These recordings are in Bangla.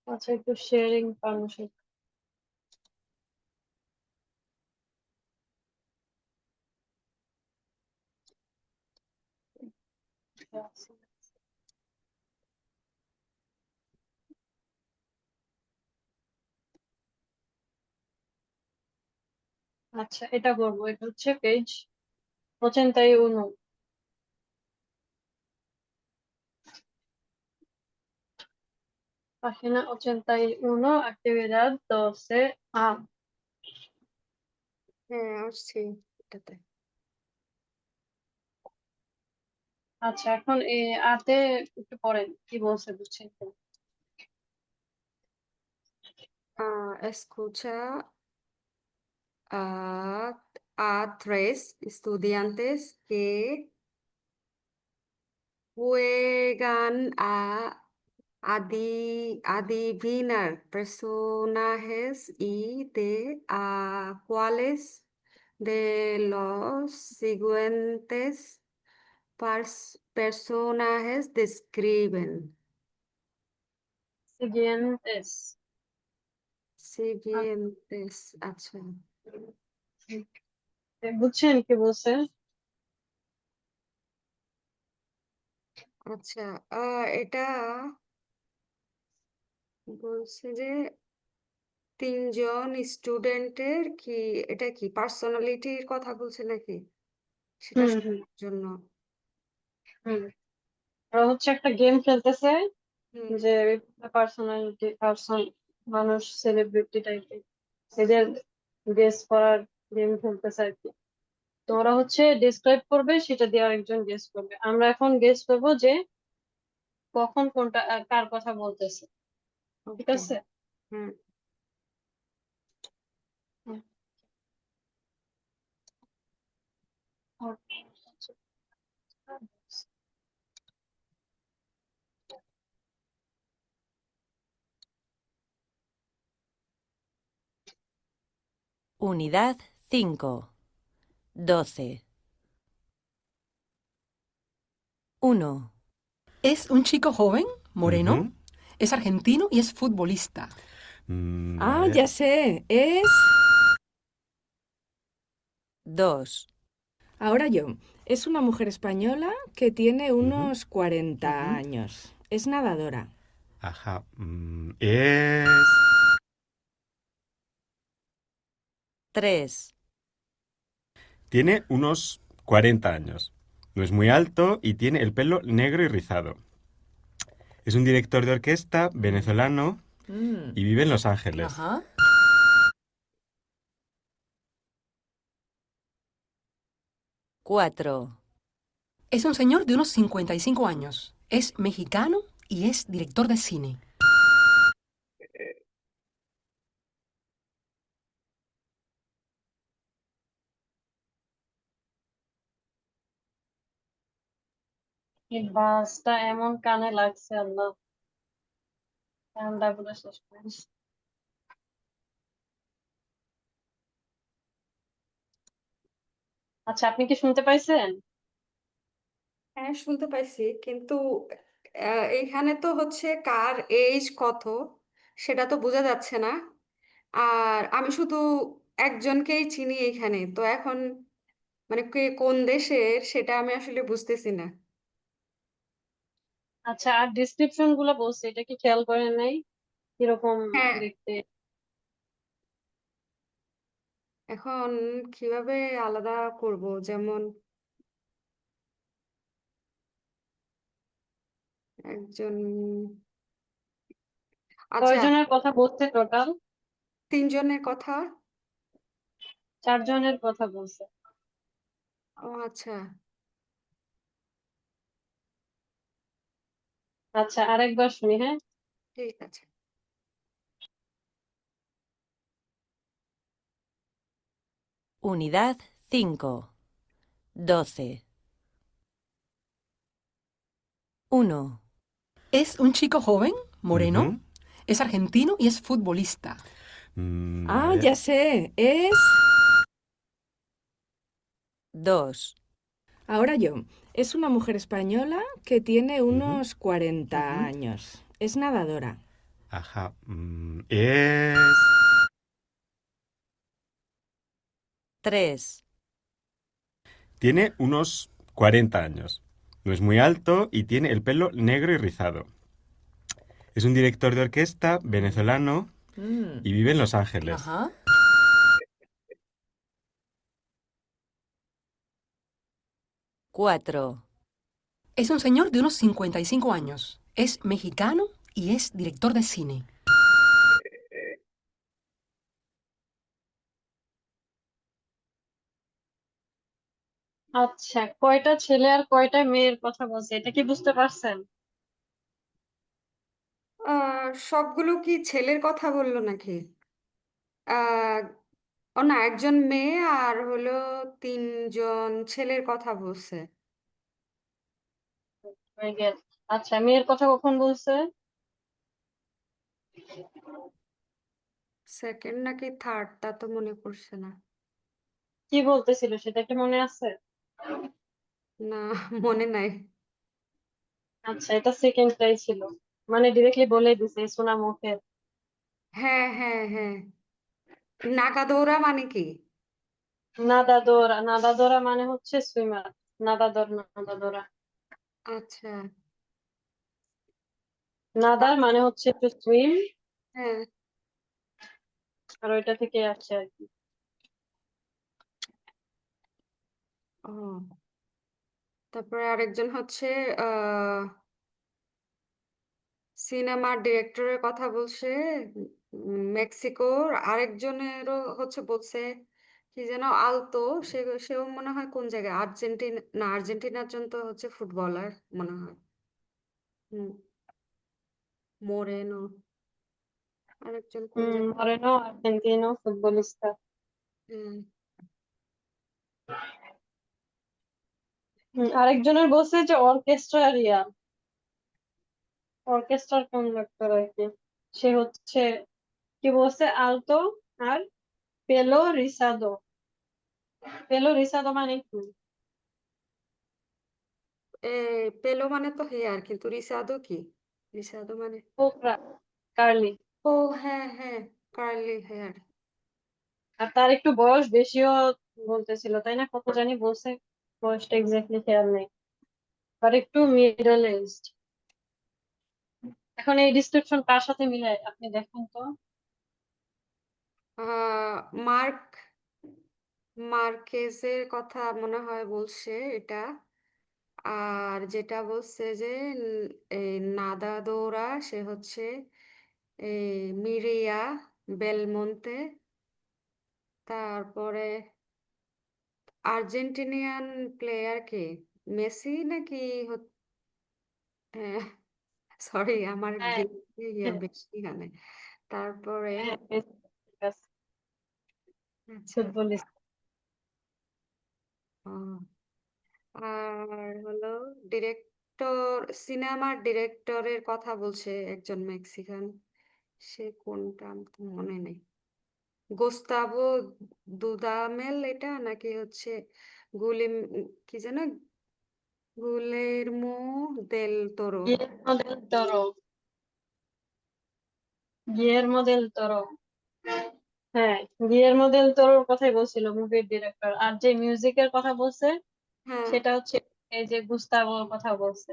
আচ্ছা, একটু শেয়ারিং পারমিশন আছে। আচ্ছা, এটা করবো। এটা হচ্ছে পেজ 81, página 81, actividad 12A। হ্যাঁ, আসছি এটাতে। আচ্ছা, এখন এই আতে একটু পড়েন কি বলছে, বুঝছেন তো? Escucha a tres estudiantes que juegan a adivinar personajes y a cuáles de los siguientes personajes describen. Siguientes। Siguientes, আচ্ছা। বুঝছেন কি বলছে? আচ্ছা, এটা বলছে যে ৩ জন স্টুডেন্টের কি এটা কি পার্সোনালিটির কথা বলছে নাকি? সেটা হুম হুম শোনার জন্য। হুম ওরা হচ্ছে একটা গেম খেলতেছে, হুম, যে পার্সোনালিটি পার্সন, মানুষ, সেলিব্রিটি টাইপের এদের গেস করার গেম খেলতেছে আর কি। তো ওরা হচ্ছে ডিসক্রাইব করবে, সেটা দিয়ে আরেকজন গেস করবে। আমরা এখন গেস করবো যে কখন কোনটা কার কথা বলতেছে। ঠিক ওকে। আছে? হুম, হুম। Unidad 5, 12. 1, Es un chico joven, moreno, Ujú. es argentino y es futbolista. A ver. ya sé, es 2, ahora yo. Es una mujer española que tiene Ujú, unos 40 Ujú. años. Es nadadora. Ajá. Es. 3, Tiene unos 40 años. No es muy alto y tiene el pelo negro y rizado. Es un director de orquesta venezolano Mm. y vive en Los Ángeles. Ajá. 4, Es un señor de unos 55 años. Es mexicano y es director de cine. এই বাসটা এমন কানে লাগছে, আল্লাহ, ঠান্ডা পুরো শেষ করে দিছে। আচ্ছা, আপনি কি শুনতে পাইছেন? হ্যাঁ, শুনতে পাইছি। কিন্তু এইখানে তো হচ্ছে কার এইজ কত সেটা তো বোঝা যাচ্ছে না। আর আমি শুধু একজনকেই চিনি এইখানে। তো এখন মানে কে কোন দেশের সেটা আমি আসলে বুঝতেছি না। আচ্ছা, আর ডিসক্রিপশন গুলো বলছে, এটা কি খেয়াল করেন নাই কিরকম হ্যাঁ, দেখতে? এখন কিভাবে আলাদা করব? যেমন একজন, আচ্ছা, কয়জনের কথা বলছে টোটাল? ৩ জনের কথা। 4 জনের কথা বলছে। ও আচ্ছা, আচ্ছা, আরেকবার শুনি, হ্যাঁ। ঠিক আছে। Unidad 5, 12. 1, Es un chico joven, moreno, Ujú. es argentino y es futbolista. A ver. Ya sé, es 2, ahora yo. Es una mujer española que tiene Ujú, unos 40 Ujú. años. Es nadadora. Ajá. Es... 3, Tiene unos 40 años. No es muy alto y tiene el pelo negro y rizado. Es un director de orquesta venezolano y vive en Los Ángeles. Ajá. 4, Es un señor de unos 55 años. Es mexicano y es director de cine. আচ্ছা, কয়টা ছেলে আর কয়টা মেয়ের কথা বলছে, এটা কি বুঝতে পারছেন? সবগুলো কি ছেলের কথা বললো নাকি? আহ ও না, একজন মেয়ে আর হলো তিনজন ছেলের কথা বলছে। Very good. আচ্ছা, মেয়ের কথা কখন বলছে? সেকেন্ড নাকি থার্ড তা তো মনে পড়ছে না। কি বলতেছিল সেটা কি মনে আছে? না, মনে নাই। আচ্ছা, এটা সেকেন্ডটাই ছিল, মানে ডিরেক্টলি বলে দিছে সোনা মুখে। হ্যাঁ, হ্যাঁ, হ্যাঁ। নাগাদৌড়া মানে কি? নাদাদোরা, নাদাদোরা মানে হচ্ছে সুইমার। নাদাদর, নাদাদোরা। আচ্ছা। নাদার মানে হচ্ছে টু সুইম, হ্যাঁ। আর ওইটা থেকে আসছে আর কি। ও, তারপরে আরেকজন হচ্ছে আহ সিনেমার ডিরেক্টরের কথা বলছে মেক্সিকোর। আরেকজনেরও হচ্ছে বলছে কি যেন আলতো, সেও মনে হয় কোন জায়গায়, আর্জেন্টিনা না, আর্জেন্টিনার জন্য তো হচ্ছে ফুটবলার মনে হয়। হুম, মোরেনো। আরেকজন কোন জায়গায়? মরেনো আর্জেন্টিনো ফুটবলিস্তা। হুম। আরেকজনের বলছে যে অর্কেস্ট্রারিয়া, অর্কেস্ট্রার কন্ডাক্টর আর কি। সে হচ্ছে কি বলছে, আলতো আর পেলো রিসাদো। পেলো রিসাদো মানে কি? এ পেলো মানে তো হেয়ার, কিন্তু রিসাদো কি? রিসাদো মানে? কোকড়া, কার্লি। ও, হ্যাঁ, হ্যাঁ, কার্লি হেয়ার। আর তার একটু বয়স বেশিও বলতেছিল, তাই না? কত জানি বলছে, বয়সটা এক্স্যাক্টলি খেয়াল নেই, আর একটু মিডল এজড। এখন এই ডিসক্রিপশন কার সাথে মিলায় আপনি দেখেন তো। আহ মার্ক মার্কেজের কথা মনে হয় বলছে এটা। আর যেটা বলছে যে এই নাদাদোরা, সে হচ্ছে এই মিরিয়া বেলমন্তে। তারপরে আর্জেন্টিনিয়ান প্লেয়ার কে? মেসি নাকি? সরি, আমার হ্যাঁ, হ্যাঁ, বেশি এখানে। তারপরে হ্যাঁ, ঠিক আছে, আচ্ছা। ফুটবলিস্ট। ও, আর হলো ডিরেক্টর, সিনেমার ডিরেক্টরের কথা বলছে একজন মেক্সিকান। সে কোনটা আমার তো মনে নেই। গোস্তাভো দুদামেল এটা, নাকি হচ্ছে গুলিম, কি যেন, গুলেরমো দেল তোরো। গিয়ের্মো দেল তোরো, গিয়ের্মো দেল তোরো। হ্যাঁ, গিয়ের্মো দেল তোরোর কথাই বলছিল, মুভির ডিরেক্টর। আর যে মিউজিকের কথা বলছে হ্যাঁ। সেটা হচ্ছে এই যে গুস্তাভোর কথা বলছে।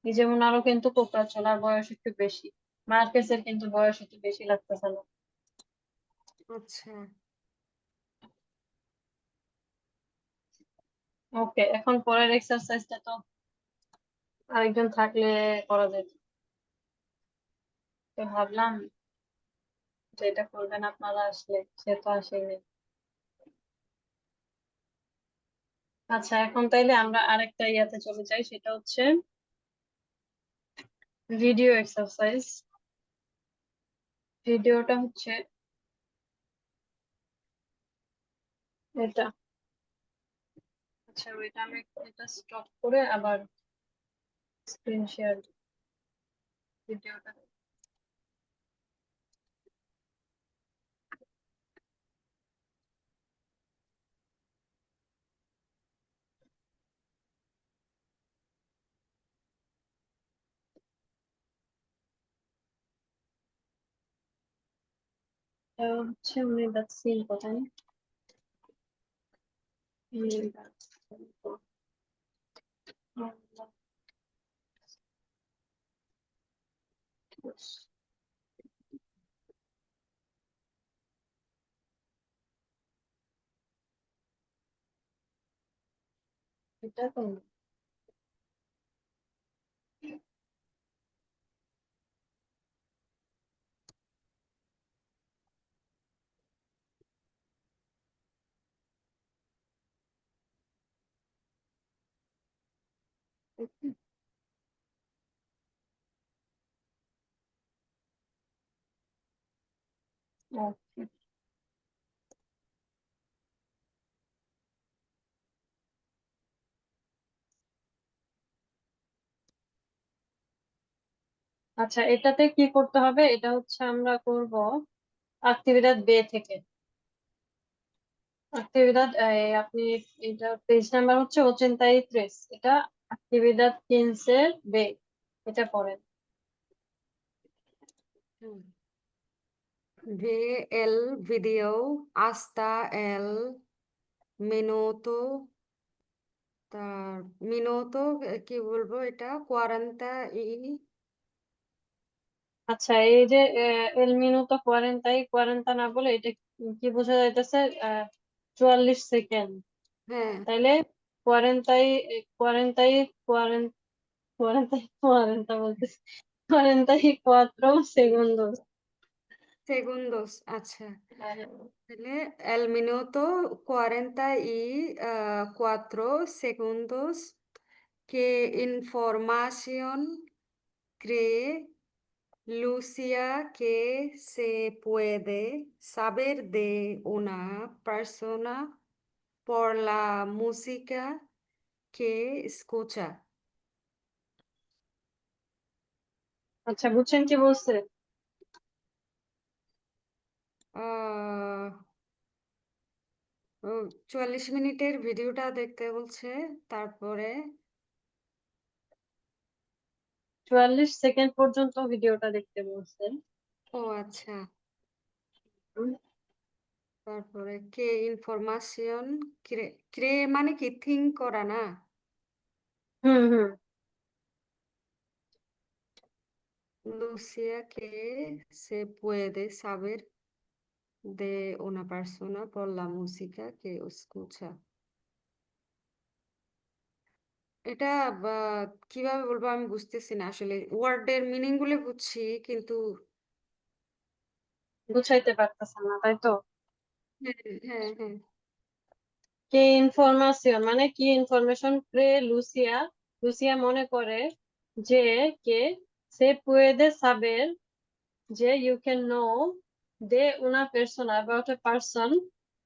এই যেমন আরো কিন্তু কোকড়া চলার বয়স একটু বেশি, মার্কেসের কিন্তু বয়স একটু বেশি লাগতেছে না। আচ্ছা। ওকে, এখন পরের এক্সারসাইজটা তো আরেকজন থাকলে করা যেত, তো ভাবলাম যে এটা করবেন আপনারা আসলে, সে তো আসেনি। আচ্ছা, এখন তাইলে আমরা আরেকটা ইয়াতে চলে যাই, সেটা হচ্ছে ভিডিও এক্সারসাইজ। ভিডিওটা হচ্ছে এটা। আচ্ছা, ওইটা আমি এটা স্টপ করে আবার স্ক্রিন শেয়ার ভিডিওটা। হচ্ছে Unidad 5, তাই না? Unidad 5. এটা কোন? ওকে। আচ্ছা, এটাতে কি করতে হবে? এটা হচ্ছে আমরা করব actividad B থেকে। actividad, আপনি এটা পেজ নাম্বার হচ্ছে 83, এটা actividad 15 B, এটা পড়েন। Ve el video hasta el minuto, তার minuto কি বলবো এটা 40 আচ্ছা, এই যে এল মিনুতো 40 না বলে এটা কি বোঝা যাইতেছে? 44 সেকেন্ড। হ্যাঁ তাইলে 40 40 40 40 বলতেছি, 44 segundos. segundos আচ্ছা তাহলে el minuto 44 segundos que información cree Lucia que se puede saber de una persona por la música que escucha. আচ্ছা, বুঝছেন কি বলছে? 44 মিনিটের ভিডিওটা দেখতে বলছে তারপরে 44 সেকেন্ড পর্যন্ত ভিডিওটা দেখতে বলছে। ও আচ্ছা তারপরে কে ইনফরমেশন ক্রে মানে কি থিঙ্ক করা না হুম হুম। Lucia que se puede saber de una persona por la música que escucha. এটা কিভাবে বলবো আমি বুঝতেছি না আসলে ওয়ার্ডের মিনিং গুলো বুঝছি কিন্তু বুঝাইতে পারতেছে না, তাই তো? হ্যাঁ হ্যাঁ হ্যাঁ কি ইনফরমেশন মানে কি ইনফরমেশন ক্রে লুসিয়া, লুসিয়া মনে করে যে কে সে puede saber, যে you can know de una persona, about a person,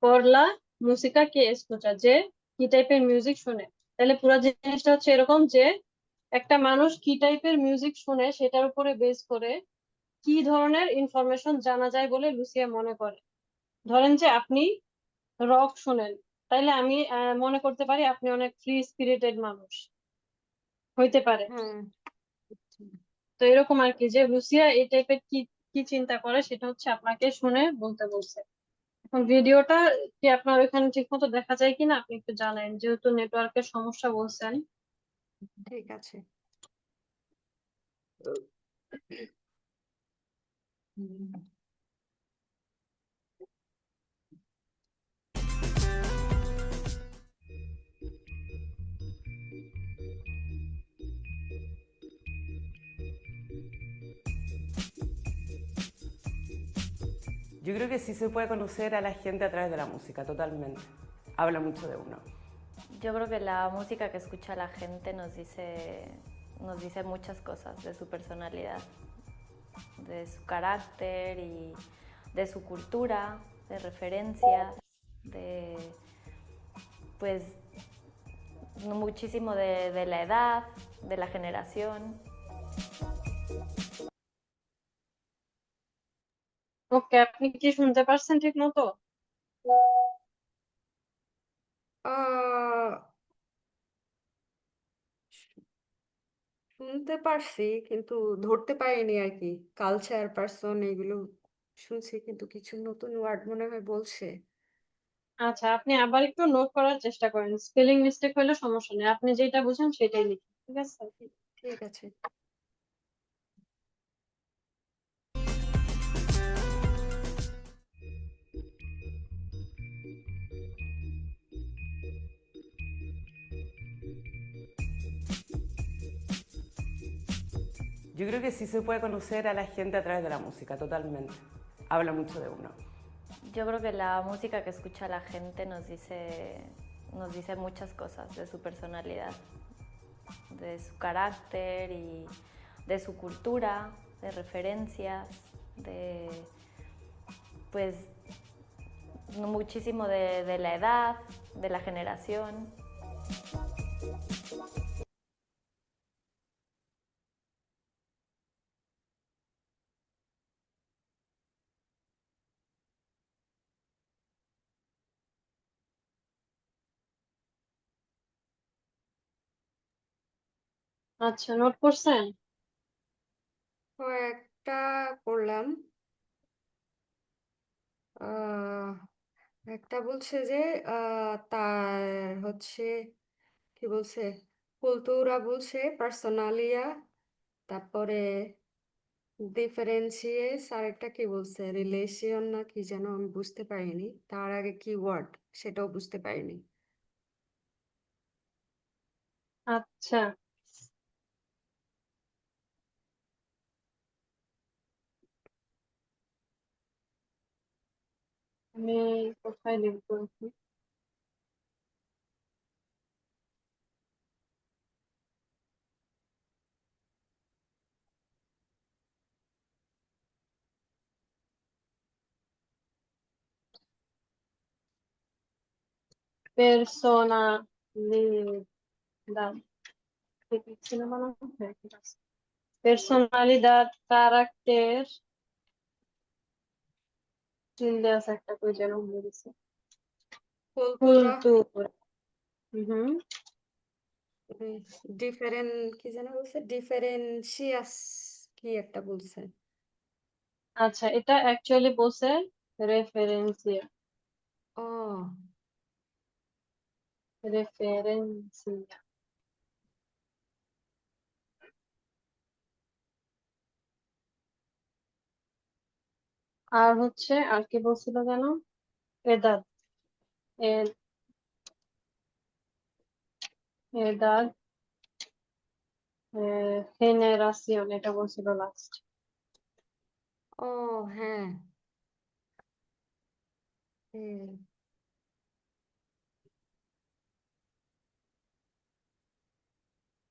por la música que escucha, যে কি টাইপের মিউজিক শুনে। তাহলে পুরো জিনিসটা হচ্ছে এরকম যে একটা মানুষ কি টাইপের মিউজিক শুনে সেটার উপরে বেস করে কি ধরনের ইনফরমেশন জানা যায় বলে লুসিয়া মনে করে। ধরেন যে আপনি রক শুনেন, তাইলে আমি মনে করতে পারি আপনি অনেক ফ্রি স্পিরিটেড মানুষ হইতে পারে। হ্যাঁ তো এরকম আর কি, যে লুসিয়া এই টাইপের কি কি চিন্তা করে সেটা হচ্ছে আপনাকে শুনে বলতে বলছে। এখন ভিডিওটা কি আপনার ওইখানে ঠিক মতো দেখা যায় কিনা আপনি একটু জানেন, যেহেতু নেটওয়ার্কের সমস্যা বলছেন। ঠিক আছে Yo creo que sí se puede conocer a la gente a través de la música, totalmente. Habla mucho de uno. Yo creo que la música que escucha la gente nos dice muchas cosas de su personalidad, de su carácter y de su cultura, de referencias, de pues muchísimo de la edad, de la generación. ওকে, আপনি কি শুনতে পারছেন ঠিক মতো? আহ শুনতে পারছি কিন্তু ধরতে পারিনি আর কি কালচার পার্সন এগুলো শুনছি কিন্তু কিছু নতুন ওয়ার্ড মনে হয় বলছে। আচ্ছা, আপনি আবার একটু নোট করার চেষ্টা করেন, স্পেলিং মিস্টেক হলে সমস্যা নেই, আপনি যেটা বুঝেন সেটাই লিখুন, ঠিক আছে? ঠিক আছে। Yo creo que sí se puede conocer a la gente a través de la música, totalmente. Habla mucho de uno. Yo creo que la música que escucha la gente nos dice muchas cosas de su personalidad, de su carácter y de su cultura, de referencias, de pues muchísimo de la edad, de la generación. আচ্ছা, নোট করছেন? কয়েকটা করলাম। আহ একটা বলছে যে তার হচ্ছে কি বলছে, কুলতুরা বলছে, পার্সোনালিয়া, তারপরে ডিফারেন্সিয়েস, আর একটা কি বলছে, রিলেশন না কি যেন, আমি বুঝতে পারিনি। তার আগে কি ওয়ার্ড সেটাও বুঝতে পারিনি। আচ্ছা, আমি কোথায় লিখবো এখন? Personalidad. ঠিক ছিল না? হ্যাঁ, ঠিক আছে। Personalidad, carácter, tilde আছে একটা, কই যেন ভুলে গেছি। কুলতুরা, Cultura. হুম, কি যেন বলছে, ডিফারেন্সিয়াস কি একটা বলছে। আচ্ছা, এটা অ্যাকচুয়ালি বলছে রেফারেন্সিয়া। ও রেফারেন্সিয়া। আর হচ্ছে, আর কি বলছিল যেন? এদাদ। এদাদ, জেনারেশন, এটা বলছিল লাস্ট। ও হ্যাঁ। হুম,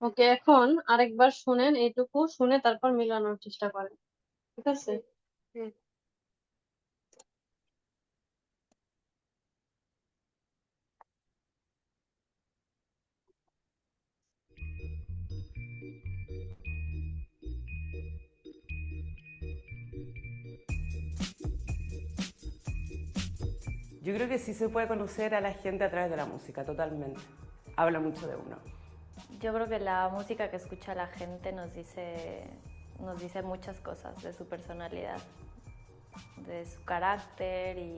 ওকে, এখন আরেকবার শুনেন, এইটুকু শুনে তারপর মিলানোর চেষ্টা করেন, ঠিক আছে? হুম, হুম। Yo creo que sí se puede conocer a la gente a través de la música, totalmente. Habla mucho de uno. Yo creo que la música que escucha la gente nos dice muchas cosas de su personalidad, de su carácter y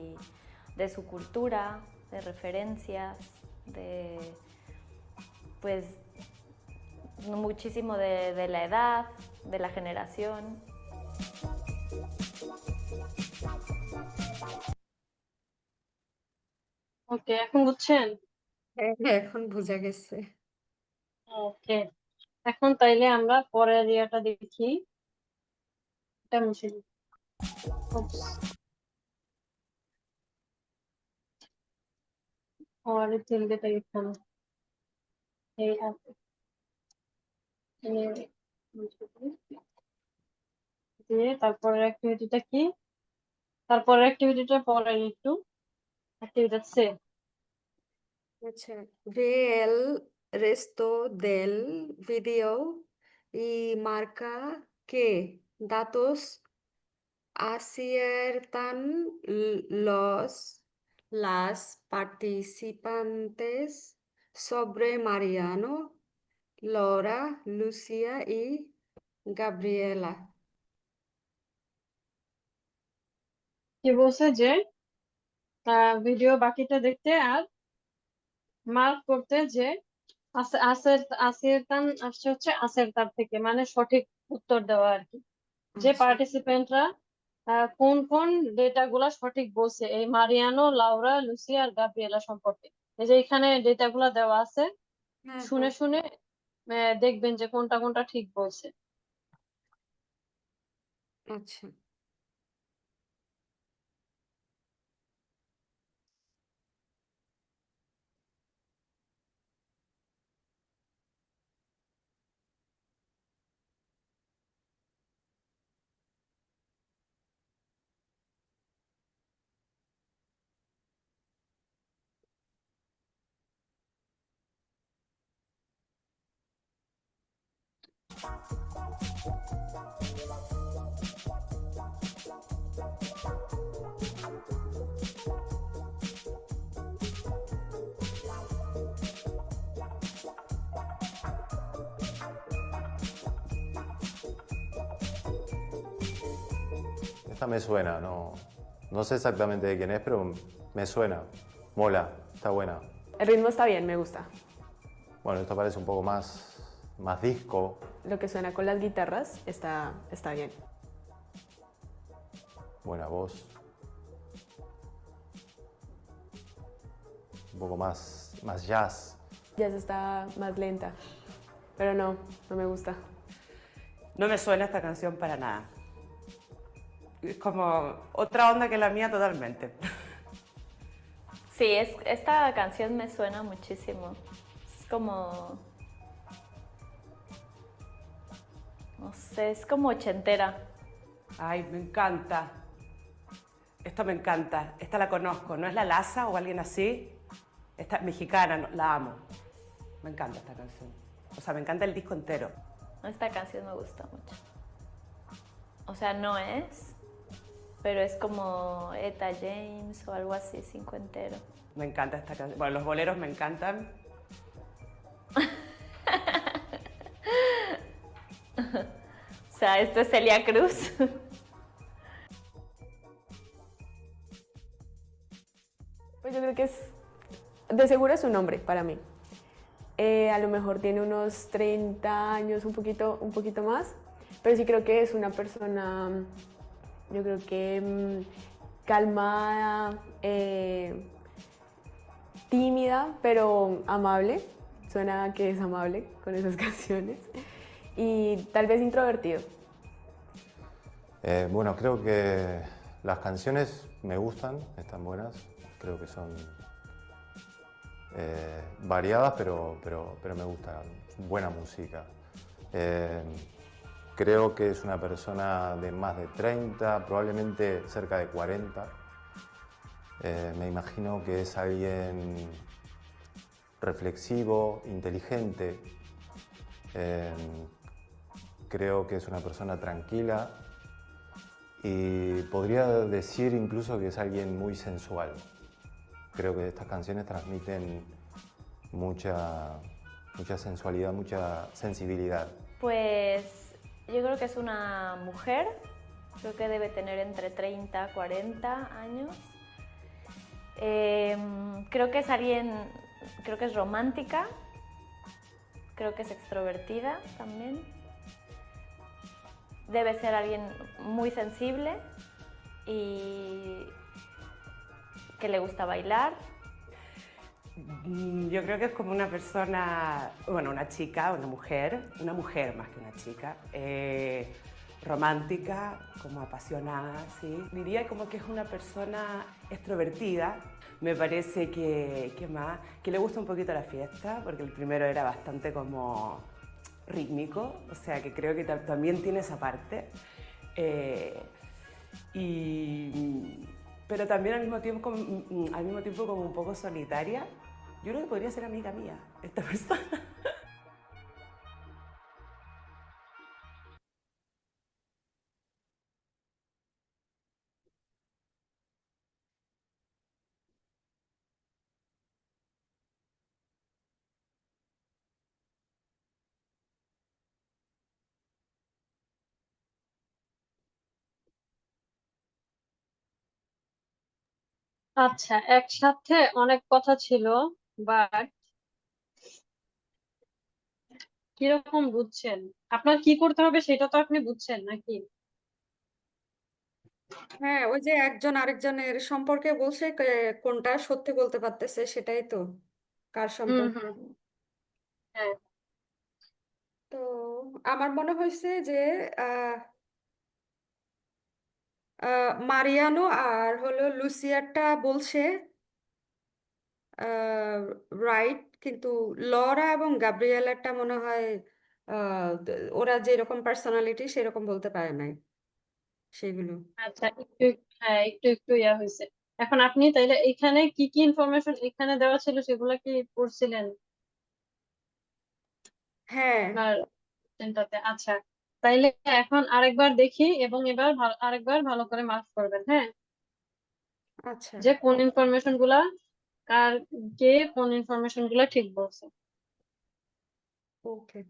de su cultura, de referencias, de pues muchísimo de la edad, de la generación. ওকে, এখন বুঝছেন? হ্যাঁ, হ্যাঁ, এখন বোঝা গেছে। ওকে, এখন তাইলে আমরা পরের ইয়াটা দেখি। এটা মুছে দিই। Oops, পরে তিনটেটা এখানে এই আছে। মুছে দিই। দিয়ে তারপরের অ্যাক্টিভিটিটা কি? তারপরের অ্যাক্টিভিটিটা পরে একটু। অ্যাক্টিভিটি সে। আচ্ছা, ve el resto del video y marca qué datos aciertan las participantes sobre Mariano, Laura, Lucía y Gabriela. কি বলছে যে ভিডিও বাকিটা দেখতে আর মার্ক করতে যে আসের তান আসছে হচ্ছে আসের তার থেকে, মানে সঠিক উত্তর দেওয়া আর কি, যে আচ্ছা পার্টিসিপেন্টরা কোন কোন ডেটা গুলা সঠিক বলছে এই মারিয়ানো, লাউরা, লুসি আর গাব্রিয়েলা সম্পর্কে। এই যে এখানে ডেটা গুলা দেওয়া আছে, হ্যাঁ শুনে হ্যাঁ শুনে দেখবেন যে কোনটা কোনটা ঠিক বলছে। আচ্ছা Esta me suena, no, no sé exactamente de quién es, pero me suena. Mola, está buena. El ritmo está bien, me gusta. Bueno, esto parece un poco más disco. Lo que suena con las guitarras está bien. Buena voz. Un poco más jazz. Jazz está más lenta, pero no me gusta. No me suena esta canción para nada. Es como otra onda que la mía totalmente. Sí, esta canción me suena muchísimo. Es como, no sé, es como ochentera. Ay, me encanta. Esta me encanta. Esta la conozco. ¿No es la Laza o alguien así? Esta es mexicana, la amo. Me encanta esta canción. O sea, me encanta el disco entero. Esta canción me gusta mucho. O sea, no es, pero es como Etta James o algo así, cincuentero. Me encanta esta canción. Bueno, los boleros me encantan. O sea, esto es Celia Cruz. Pues yo creo que de seguro es un hombre para mí. A lo mejor tiene unos 30 años, un poquito más, pero sí creo que es una persona, yo creo que calmada, tímida, pero amable. Suena que es amable con esas canciones. Y tal vez introvertido. Bueno, creo que las canciones me gustan, están buenas. Creo que son variadas, pero me gustan. Buena música. Creo que es una persona de más de 30, probablemente cerca de 40. Me imagino que es alguien reflexivo, inteligente. Creo que es una persona tranquila y podría decir incluso que es alguien muy sensual. Creo que estas canciones transmiten mucha sensualidad, mucha sensibilidad. Pues yo creo que es una mujer, creo que debe tener entre 30 y 40 años. Creo que es alguien, creo que es romántica, creo que es extrovertida también. Debe ser alguien muy sensible y que le gusta bailar. Yo creo que es como una persona, bueno, una chica, una mujer más que una chica, romántica, como apasionada, ¿sí? Diría como que es una persona extrovertida. Me parece que más, que le gusta un poquito la fiesta, porque el primero era bastante como rítmico, o sea que creo que también tiene esa parte. Pero también al mismo tiempo como un poco solitaria. Yo creo que podría ser amiga mía, esta persona. আচ্ছা, একসাথে অনেক কথা ছিল, বাট কিরকম বুঝছেন? আপনার কি করতে হবে সেটা তো আপনি বুঝছেন নাকি? হ্যাঁ, ওই যে একজন আরেকজনের সম্পর্কে বলছে কোনটা সত্যি বলতে পারতেছে সেটাই তো, কার হুম সম্পর্ক। হুম হুম। হ্যাঁ। তো আমার মনে হয়েছে যে আহ মারিয়ানো আর হলো লুসিয়ারটা বলছে রাইট, কিন্তু লরা এবং গাব্রিয়েলারটা মনে হয় ওরা যেরকম পার্সোনালিটি সেরকম বলতে পারে নাই সেগুলো। আচ্ছা, একটু হ্যাঁ, একটু একটু ইয়া হয়েছে। এখন আপনি তাইলে এখানে কি কি ইনফরমেশন এখানে দেওয়া ছিল সেগুলা কি পড়ছিলেন হ্যাঁ। আপনার চিন্তাতে? আচ্ছা, তাইলে এখন আরেকবার দেখি এবং এবার আরেকবার ভালো করে মার্ক করবেন, হ্যাঁ? আচ্ছা। যে কোন ইনফরমেশন গুলা কার, কে কোন ইনফরমেশন গুলা ঠিক বলছে। ওকে।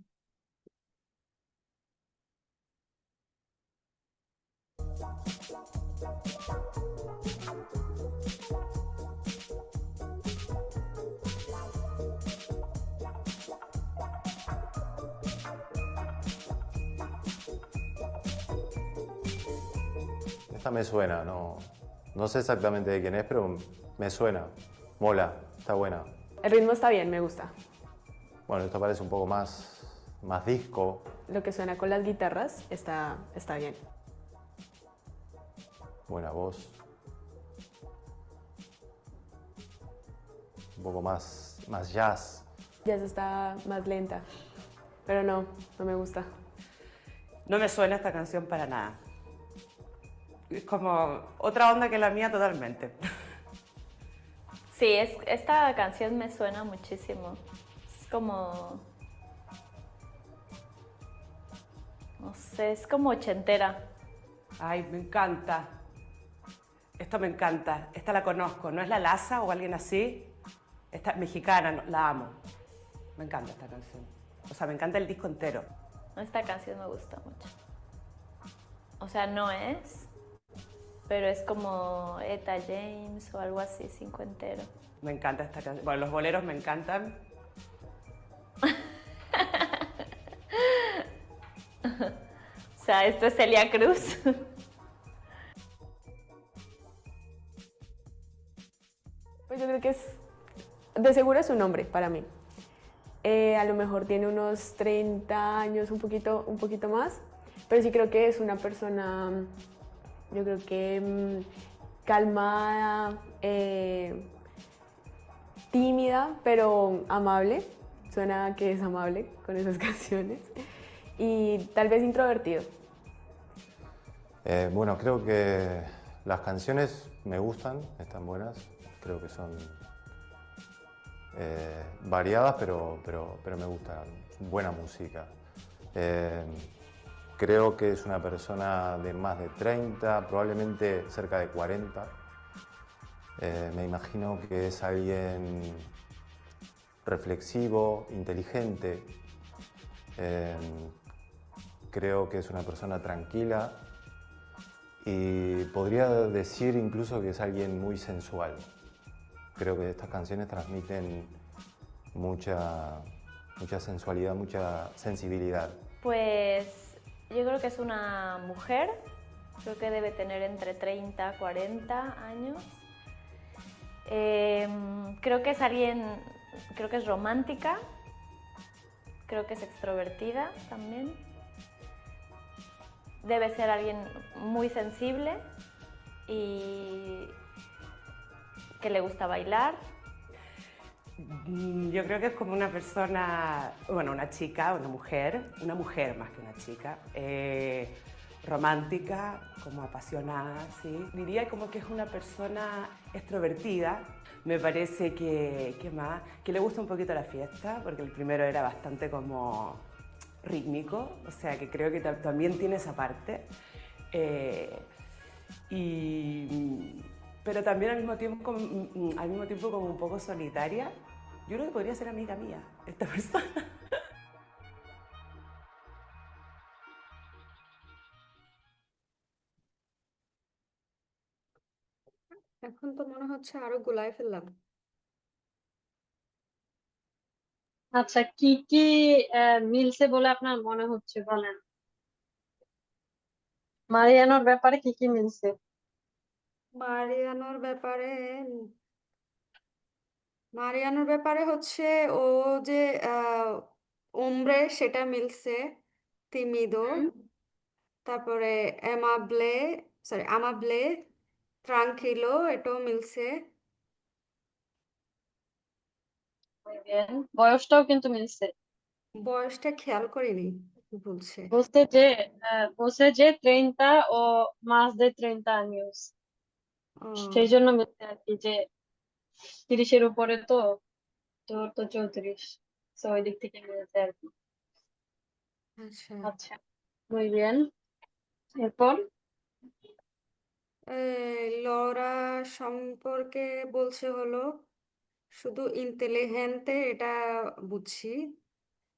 Esta me suena, no sé exactamente de quién es, pero me suena. Mola, está buena. El ritmo está bien, me gusta. Bueno, esto parece un poco más disco. Lo que suena con las guitarras está bien. Buena voz. Un poco más jazz. Jazz está más lenta, pero no me gusta. No me suena esta canción para nada. Es como otra onda que la mía totalmente. Sí, esta canción me suena muchísimo. Es como, no sé, es como ochentera. Ay, me encanta. Esto me encanta. Esta la conozco. ¿No es la Laza o alguien así? Esta mexicana, la amo. Me encanta esta canción. O sea, me encanta el disco entero. Esta canción me gusta mucho. O sea, no es, pero es como Etta James o algo así, cincuentero. Me encanta esta canción. Bueno, los boleros me encantan. O sea, esto es Celia Cruz. Pues yo creo que de seguro es un hombre para mí. A lo mejor tiene unos 30 años, un poquito más, pero sí creo que es una persona, yo creo que calmada, tímida, pero amable. Suena que es amable con esas canciones. Y tal vez introvertido. Bueno, creo que las canciones me gustan, están buenas. Creo que son variadas, pero me gustan. Buena música. Creo que es una persona de más de 30, probablemente cerca de 40. Me imagino que es alguien reflexivo, inteligente. Creo que es una persona tranquila y podría decir incluso que es alguien muy sensual. Creo que estas canciones transmiten mucha sensualidad, mucha sensibilidad. Pues yo creo que es una mujer, creo que debe tener entre 30 y 40 años. Creo que es alguien, creo que es romántica, creo que es extrovertida también. Debe ser alguien muy sensible y que le gusta bailar. Yo creo que es como una persona, bueno, una chica, una mujer más que una chica, romántica, como apasionada, ¿sí? Diría como que es una persona extrovertida. Me parece que le gusta un poquito la fiesta, porque el primero era bastante como rítmico, o sea que creo que también tiene esa parte. Pero también al mismo tiempo como un poco solitaria. Yo creo que podría ser amiga mía, esta persona. এখন তো মনে হচ্ছে আরো গোলায় ফেললাম। আচ্ছা, কি কি মিলছে বলে আপনার মনে হচ্ছে বলেন? মারিয়ানোর ব্যাপারে কি কি মিলছে? মারিয়ানোর ব্যাপারে মারিয়ানোর ব্যাপারে হচ্ছে ও যে ওমব্রে সেটা মিলছে, তিমিদো, হুম, তারপরে এমাবলে, সরি আমাবলে, ট্রাঙ্কিলো, এটাও মিলছে। বুঝলেন? বয়সটাও কিন্তু মিলছে। বয়সটা খেয়াল করিনি কি বলছে। বলছে যে 30 ও más de 30 años, সেই ও জন্য মিলছে আর কি, যে 30-এর উপরে তো, তোর তো 34, তো ওই দিক থেকে মিলছে আর কি। আচ্ছা। আচ্ছা, muy bien, এরপর লরা সম্পর্কে বলছে হলো শুধু ইন্টেলিজেন্টে, এটা বুঝছি।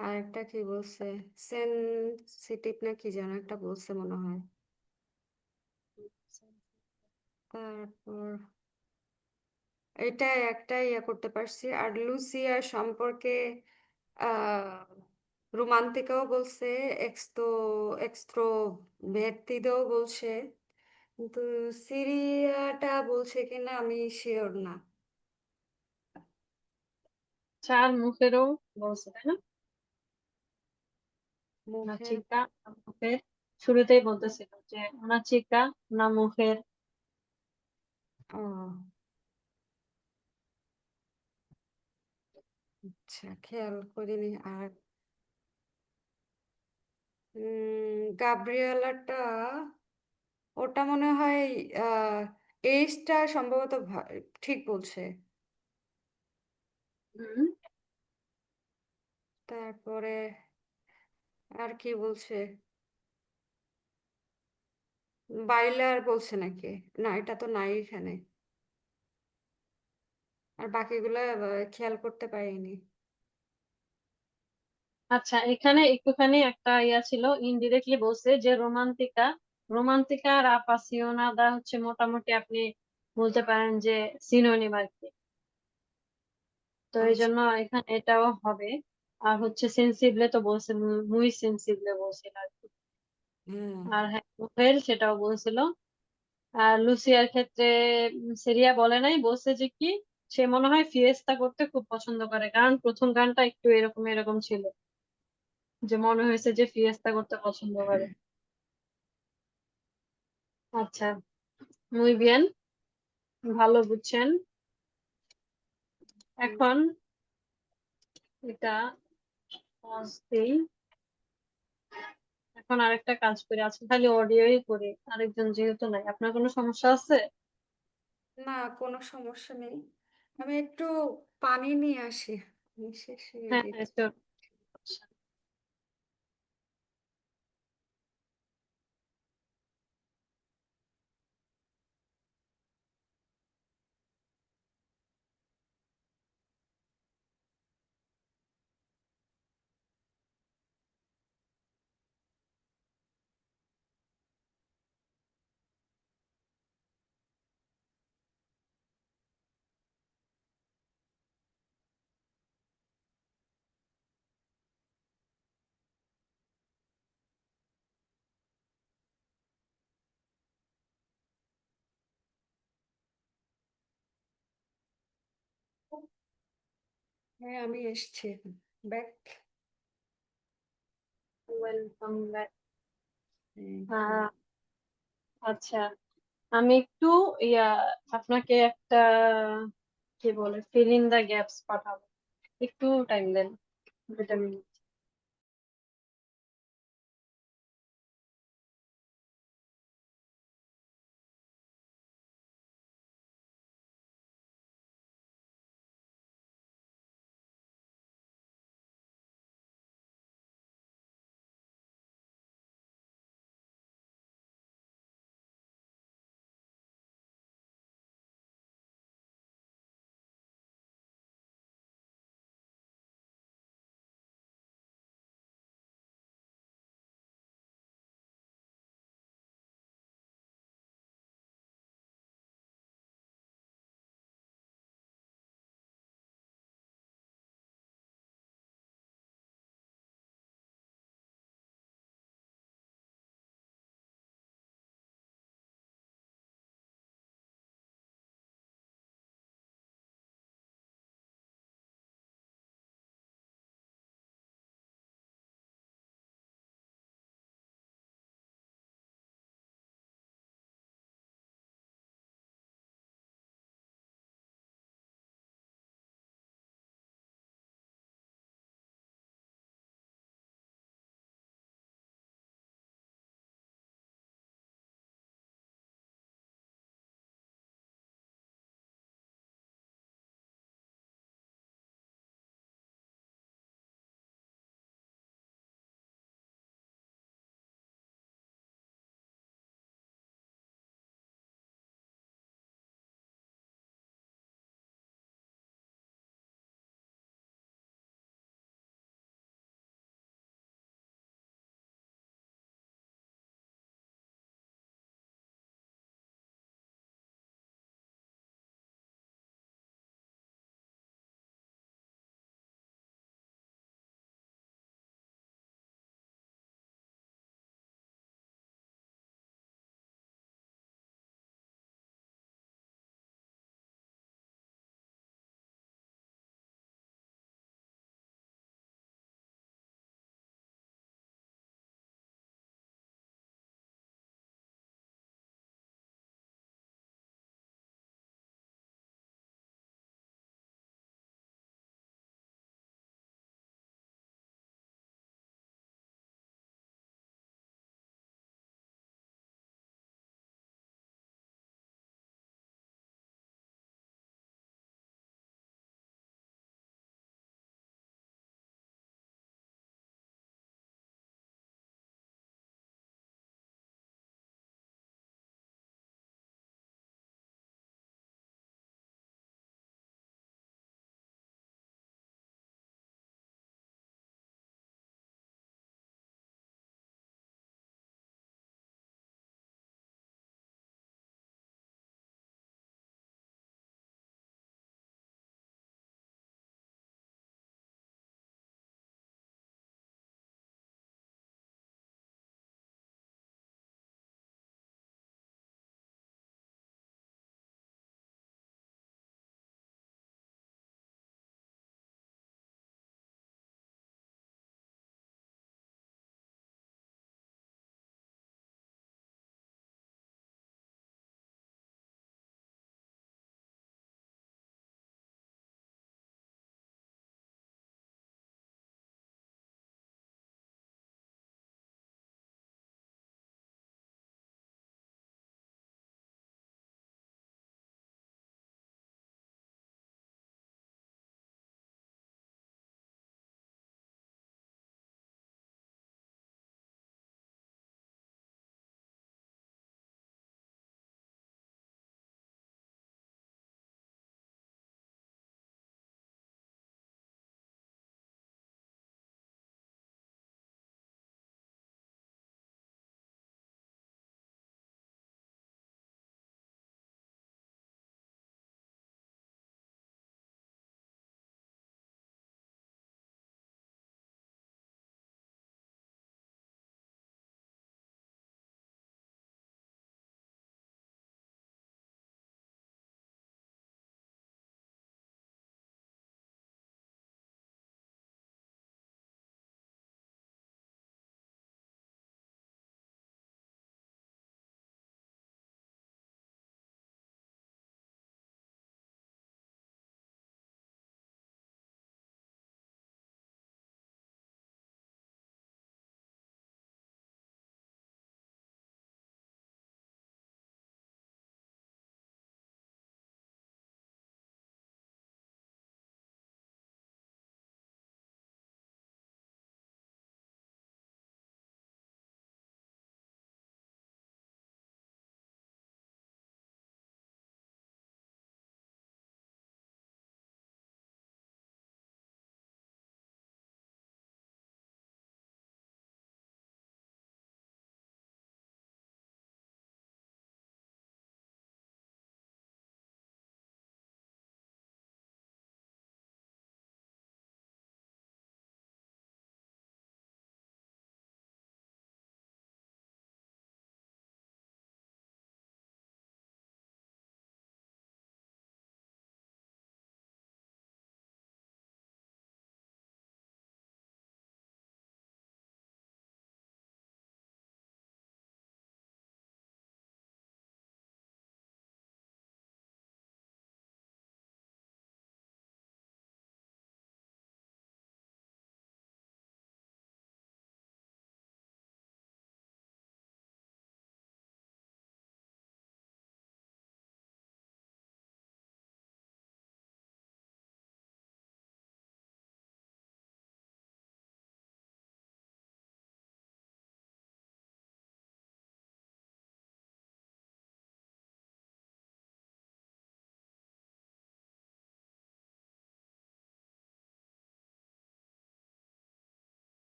আর একটা কি বলছে, সেনসিটিভ না কি যেন একটা বলছে মনে হয়। তারপর এটা একটা ইয়ে করতে পারছি। আর লুসিয়া সম্পর্কে আহ রোমান্টিকাও বলছে, এক্সট্রোভার্টিদও বলছে, কিন্তু সিরিয়াটা বলছে কিনা আমি শিওর না। চার মুখেরও বলছে, তাই না? una মুখে chica, una mujer, শুরুতেই বলতেছিল যে una chica, una mujer। ও আচ্ছা, খেয়াল করিনি। আর গাব্রিয়েলাটা, ওটা মনে হয় এইজটা সম্ভবত ঠিক বলছে। হুম, তারপরে আর কি বলছে, বাইলার বলছে নাকি? না, এটা তো নাই এখানে। আর বাকিগুলা খেয়াল করতে পারিনি। আচ্ছা, এখানে একটুখানি একটা ইয়া ছিল, ইনডিরেক্টলি বলছে যে রোমান্টিকা, রোমান্টিকা আর আপাসিওনাদা হচ্ছে মোটামুটি আপনি বলতে পারেন যে সিনোনিম আর কি, তো এই আচ্ছা। জন্য এখানে এটাও হবে। আর হচ্ছে সেন্সিবলে তো বলছে, মুই সেন্সিবলে বলছিল আর কি। হ্যাঁ। আর হ্যাঁ, মুখের সেটাও বলছিল। আর লুসিয়ার ক্ষেত্রে সেরিয়া বলে নাই, বলছে যে কি সে মনে হয় ফিয়েস্তা করতে খুব পছন্দ করে, কারণ প্রথম গানটা একটু এরকম এরকম ছিল, যে মনে হয়েছে যে ফিয়েস্তা করতে পছন্দ করে। আচ্ছা, muy bien, ভালো বুঝছেন। এখন এটা pause দেই। এখন আরেকটা কাজ করি, আজকে খালি অডিওই করি, আরেকজন যেহেতু নাই। আপনার কোনো সমস্যা আছে? না, কোনো সমস্যা নেই। আমি একটু পানি নিয়ে আসি, আমি শেষে হ্যাঁ, হ্যাঁ, দিচ্ছি। sure. হ্যাঁ, আমি এসছি back. Welcome back. Thank you. আচ্ছা, আমি একটু ইয়া আপনাকে একটা কি বলে ফিল ইন দা গ্যাপস পাঠাবো, একটু টাইম দেন, 2 মিনিট।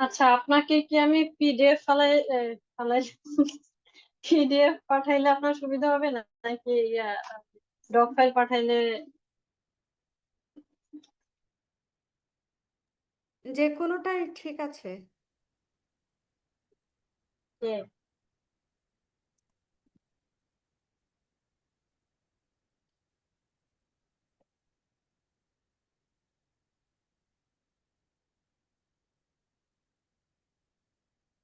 আচ্ছা, আপনাকে কি আমি পিডিএফ ফালাই পিডিএফ পাঠাইলে আপনার সুবিধা হবে না, নাকি ডক ফাইল পাঠাইলে? যে কোনোটাই ঠিক আছে। কে?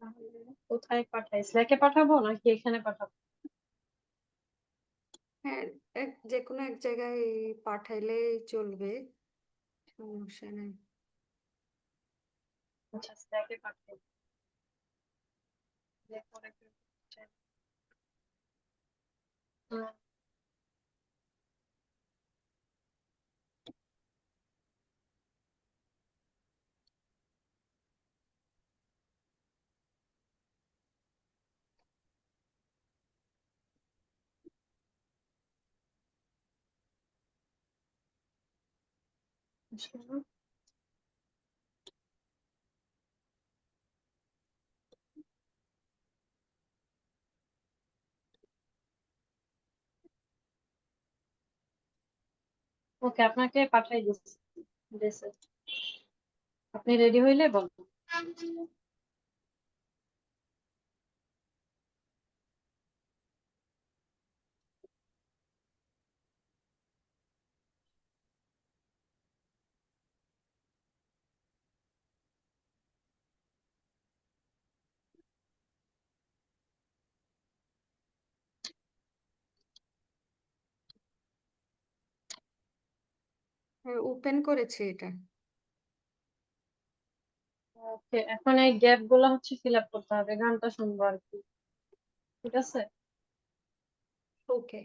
তাহলে কোথায় পাঠাই? স্ল্যাকে পাঠাবো নাকি এখানে পাঠাবো? হ্যাঁ, যে কোনো এক জায়গায় পাঠাইলেই চলবে, সমস্যা নেই। আচ্ছা, স্ল্যাকে পাঠাই। এরপরে কি হচ্ছে? হুম, আসলে ওকে, আপনাকে পাঠাই দিচ্ছি। আপনি রেডি হইলে বলুন। হ্যাঁ, ওপেন করেছি এটা। ওকে, এখন এই গ্যাপ গুলো হচ্ছে ফিল আপ করতে হবে, গানটা শুনবো আর কি। ঠিক আছে, ওকে।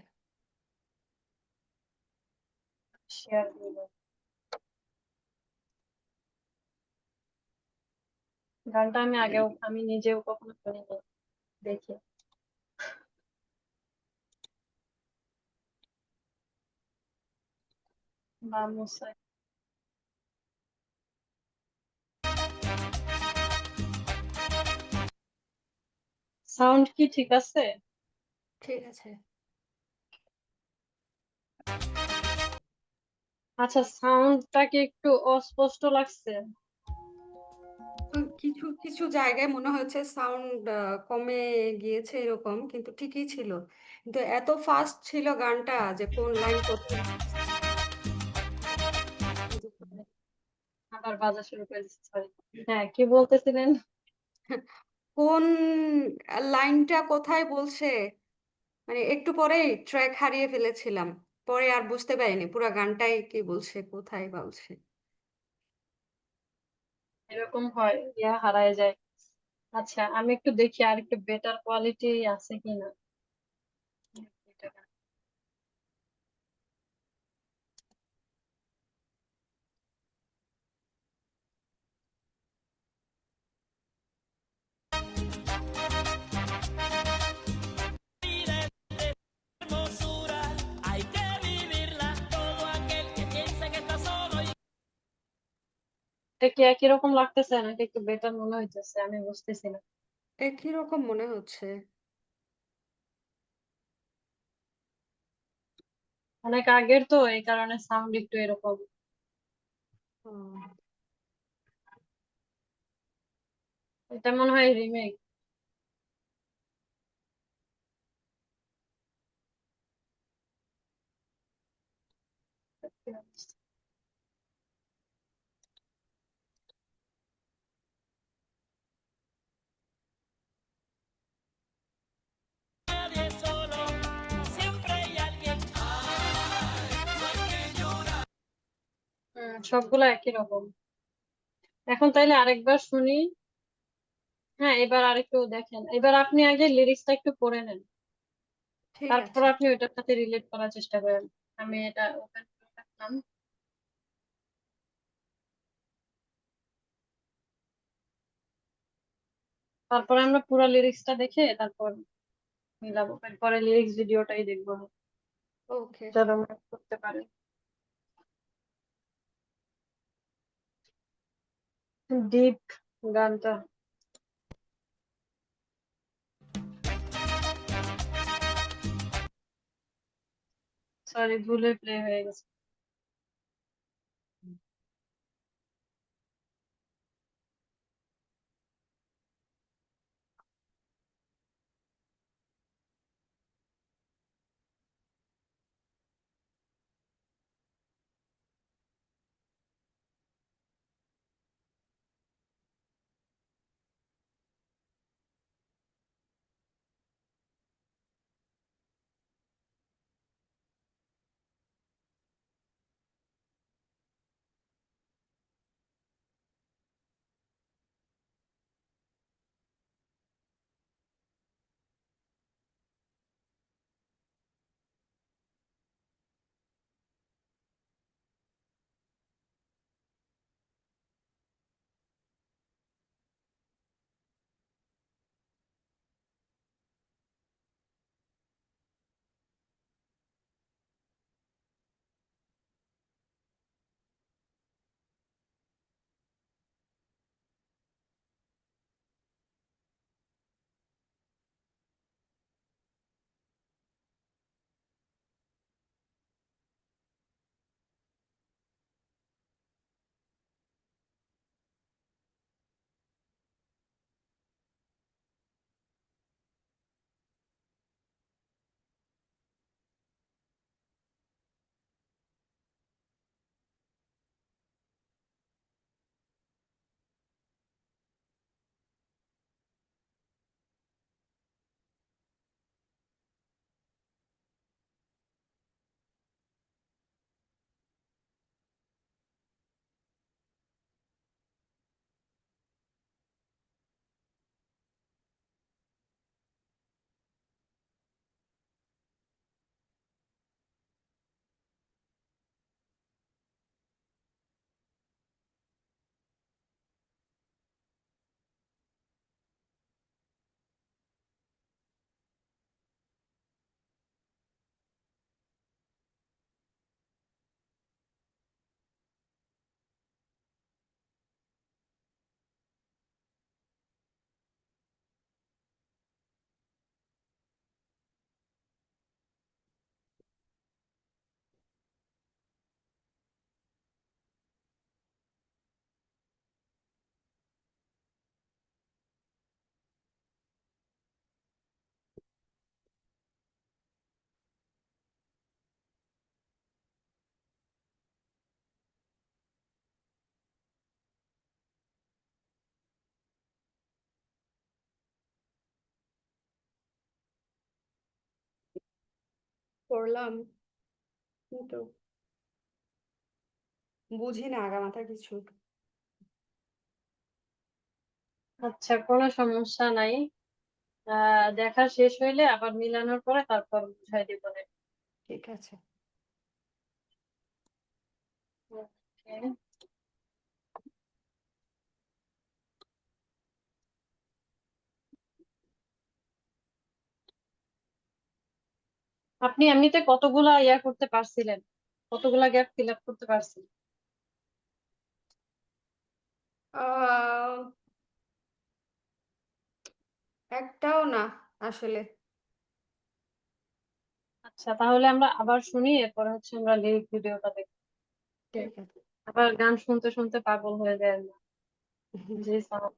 শেয়ার দিব। গানটা আমি নিজেও কখনো শুনিনি, দেখি। Vamos a... সাউন্ড কি ঠিক আছে? ঠিক আছে। আচ্ছা, সাউন্ডটা কি একটু অস্পষ্ট লাগছে? কিছু কিছু জায়গায় মনে হচ্ছে সাউন্ড কমে গিয়েছে এরকম, কিন্তু ঠিকই ছিল। কিন্তু এত ফাস্ট ছিল গানটা যে কোন লাইন কোথায়। আবার বাজা শুরু করে দিচ্ছে, সরি। হ্যাঁ, কি বলতেছিলেন? কোন লাইনটা কোথায় বলছে, মানে একটু পরেই ট্র্যাক হারিয়ে ফেলেছিলাম। পরে আর বুঝতে পারিনি পুরো গানটাই কি বলছে, কোথায় বলছে। এরকম হয়, হারায় যায়। আচ্ছা, আমি একটু দেখি আর একটু বেটার কোয়ালিটি আছে কিনা। এটা কি একই রকম লাগতেছে নাকি একটু বেটার মনে হইতেছে? আমি বুঝতেছি না। একই রকম মনে হচ্ছে। অনেক আগের তো, এই কারণে সাউন্ড একটু এরকম। হুম। এটা মনে হয় রিমেক। সবগুলো একই রকম। এখন তাইলে আরেকবার শুনি। হ্যাঁ, এবার আরেকটু দেখেন, এবার আপনি আগে লিরিক্সটা একটু পড়ে নেন, ঠিক তারপর আছে। আপনি ওইটার সাথে রিলেট করার চেষ্টা করেন। আমি এটা ওপেন করে রাখলাম। তারপর আমরা পুরো লিরিক্সটা দেখে তারপর মিলাবো, পরে লিরিক্স ভিডিওটাই দেখবো ওকে। যারা মনে করতে পারে। ডিপ গানটা সরি ভুলে প্লে হয়ে গেছে। পড়লাম কিন্তু বুঝি না আগামাথা কিছু। আচ্ছা, কোনো সমস্যা নাই। দেখা শেষ হইলে আবার মিলানোর পরে তারপর বুঝাই দিব রে। ঠিক আছে। Okay. আপনি এমনিতে কতগুলা ইয়া করতে পারছিলেন? কতগুলা গ্যাপ ফিল আপ করতে পারছেন? আহ একটাও না আসলে। আচ্ছা, তাহলে আমরা আবার শুনি, এরপরে হচ্ছে আমরা লিরিক ভিডিওটা দেখি। ঠিক আছে। আবার গান শুনতে শুনতে পাগল হয়ে যায় না? জি স্যার।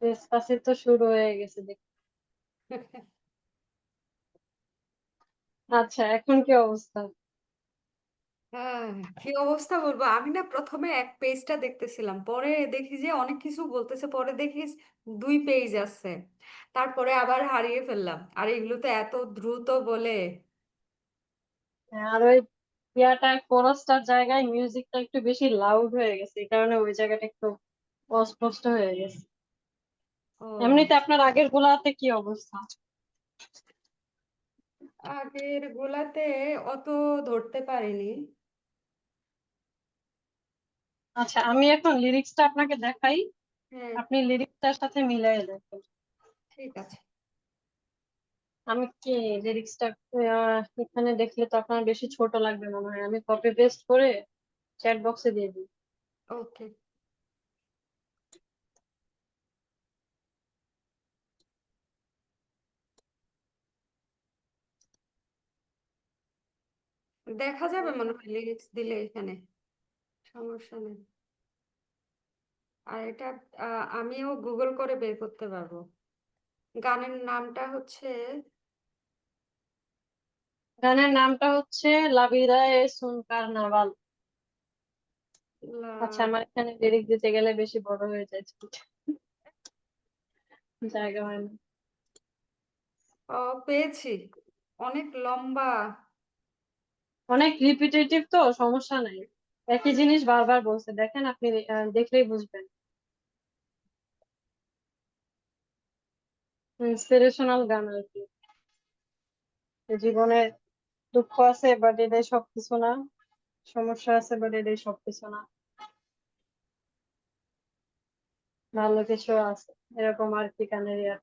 ডেসপাসিতো শুরু হয়ে গেছে দেখি। আচ্ছা, এখন কি অবস্থা? হ্যাঁ, কি অবস্থা বলবো, আমি না প্রথমে এক পেজটা দেখতেছিলাম, পরে দেখি যে অনেক কিছু বলতেছে, পরে দেখি 2 পেজ আছে, তারপরে আবার হারিয়ে ফেললাম। আর এগুলো তো এত দ্রুত বলে। আর ওই ইয়াটা কোরাসটার জায়গায় মিউজিকটা একটু বেশি লাউড হয়ে গেছে, এই কারণে ওই জায়গাটা একটু অস্পষ্ট হয়ে গেছে। ও, এমনিতে আপনার আগের গুলাতে কি অবস্থা? আগের গুলাতে অত ধরতে পারিনি। আচ্ছা, আমি এখন লিরিক্সটা আপনাকে দেখাই, হ্যাঁ, আপনি লিরিক্সটার সাথে মিলাই দেখেন। ঠিক আছে। আমি কি লিরিক্সটা এখানে দেখলে তো আপনার বেশি ছোট লাগবে মনে হয়, আমি কপি পেস্ট করে চ্যাট বক্সে দিয়ে দিই। ওকে। দেখা যাবে মনে হয় লিরিক্স দিলে এখানে, সমস্যা নেই। আর এটা আমিও গুগল করে বের করতে পারবো। গানের নামটা হচ্ছে গানের নামটা হচ্ছে লা vida es un carnaval। আচ্ছা, লা- আমার এখানে লিরিক্স দিতে গেলে বেশি বড় হয়ে যায়, জায়গা হয় না। ও, পেয়েছি। অনেক লম্বা। অনেক রিপিটেটিভ তো, সমস্যা নাই, একই জিনিস বারবার বলছে, দেখেন আপনি দেখলেই বুঝবেন। ইন্সপিরেশনাল গান আর কি, জীবনে দুঃখ আছে বাট এটাই সবকিছু না, সমস্যা আছে বাট এটাই সবকিছু না, ভালো কিছু আছে, এরকম আর কি গানের ইয়া।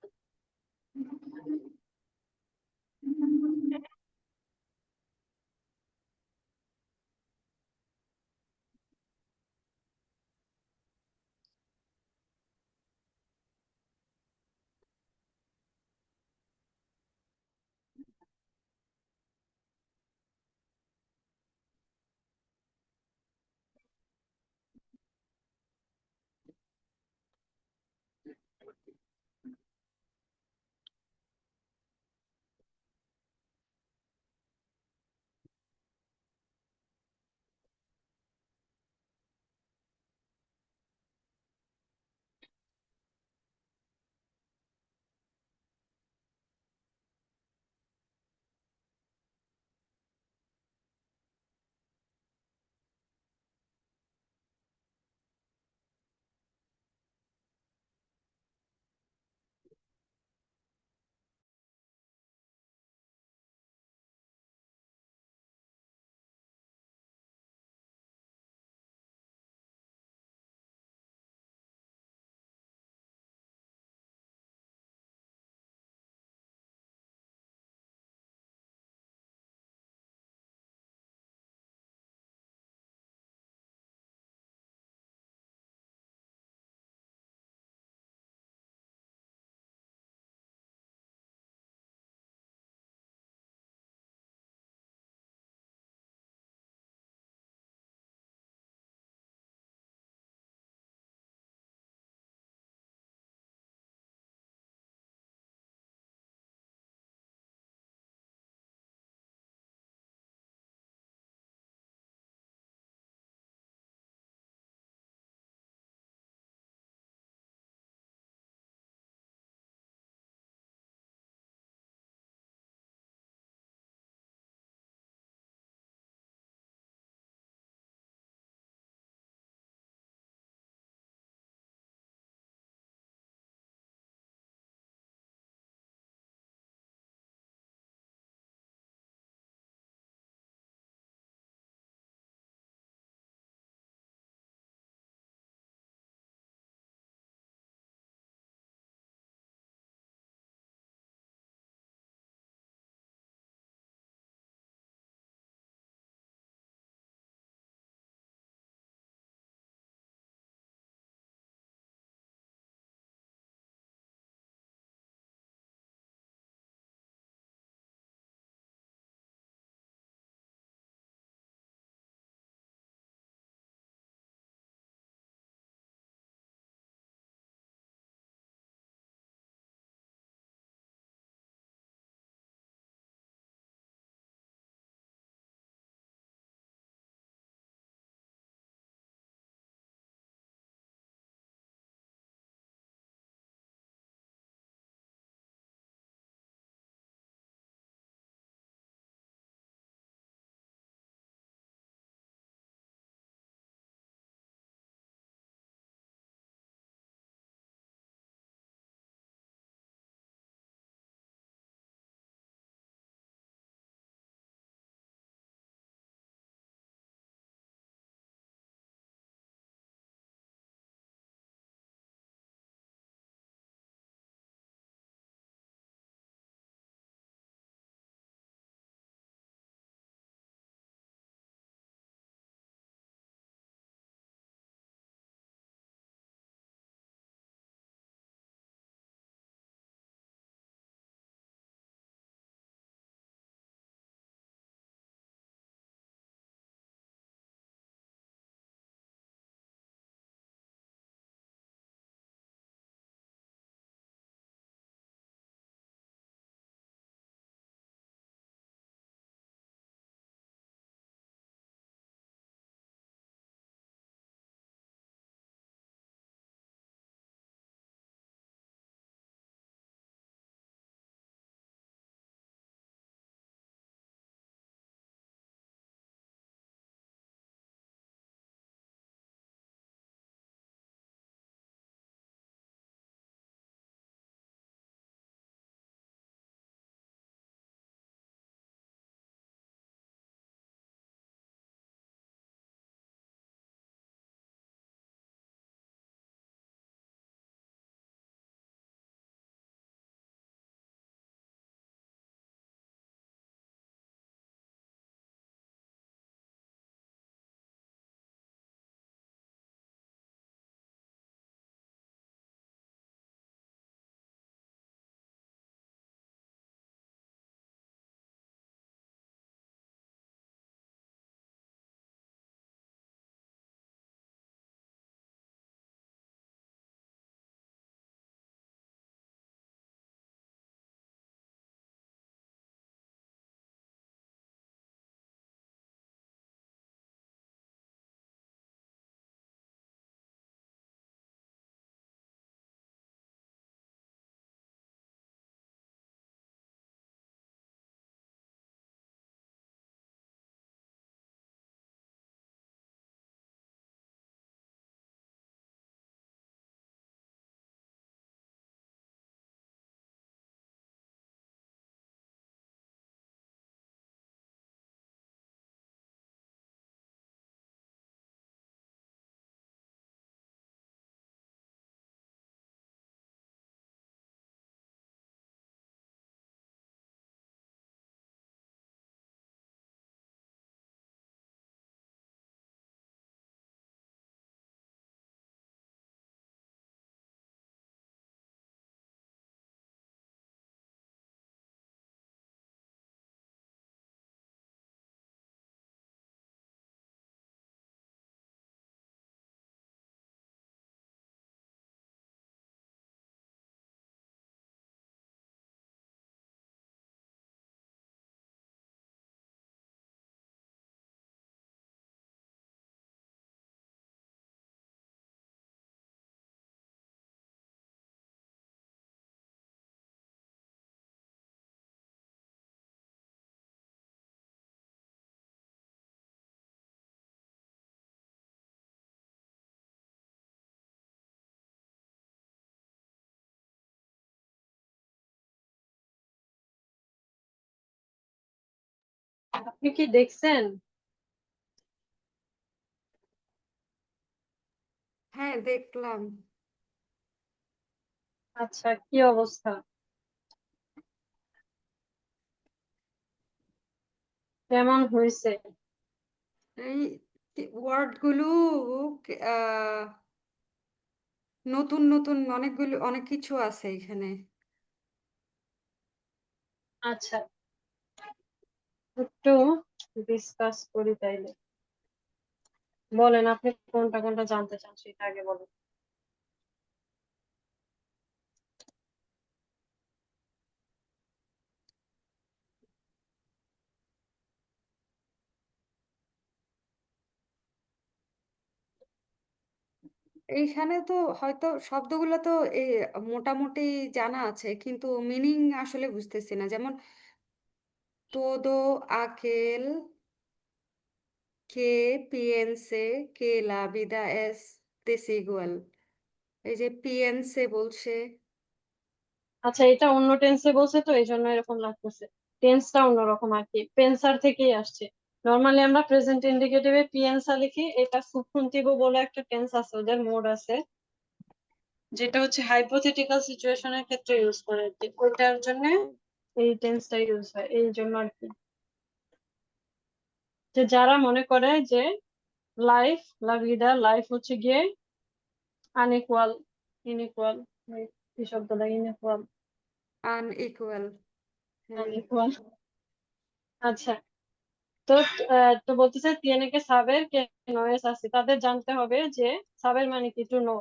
আপনি কি দেখছেন? হ্যাঁ, দেখলাম। আচ্ছা, কি অবস্থা? কেমন হয়েছে? এই ওয়ার্ড গুলো আহ নতুন নতুন অনেকগুলো অনেক কিছু আছে এখানে। আচ্ছা, একটু ডিসকাস করি তাইলে। বলেন আপনি কোনটা কোনটা জানতে চান সেটা আগে বলেন। এইখানে তো হয়তো শব্দগুলো তো মোটামুটি জানা আছে, কিন্তু মিনিং আসলে বুঝতেছি না। যেমন todo aquel que piense que la vida es desigual, এই যে পিএনসে বলছে। আচ্ছা, এটা অন্য টেন্সে বলছে তো এই জন্য এরকম লাগতেছে। টেন্সটা অন্যরকম আর কি, পেন্সার থেকেই আসছে। নর্মালি আমরা প্রেজেন্ট ইন্ডিকেটিভে পিএনসা লিখি, এটা সুবজুন্টিভ বলে একটা টেন্স আছে, ওদের মোড আছে, যেটা হচ্ছে হাইপোথেটিক্যাল সিচুয়েশনের ক্ষেত্রে ইউজ করে আর কি। ওইটার জন্য এই টেন্সটা ইউজ হয়, এই জন্য আর কি। যে যারা মনে করে যে লাইফ, লা ভিদা, লাইফ হচ্ছে গিয়ে আনইকুয়াল, ইনইকুয়াল, কি শব্দটা, ইনইকুয়াল, আনইকুয়াল। হ্যাঁ। আনইকুয়াল। আচ্ছা, তো তো বলতেছে tiene que saber que no es así, তাদের জানতে হবে যে saber মানে কি, টু নো,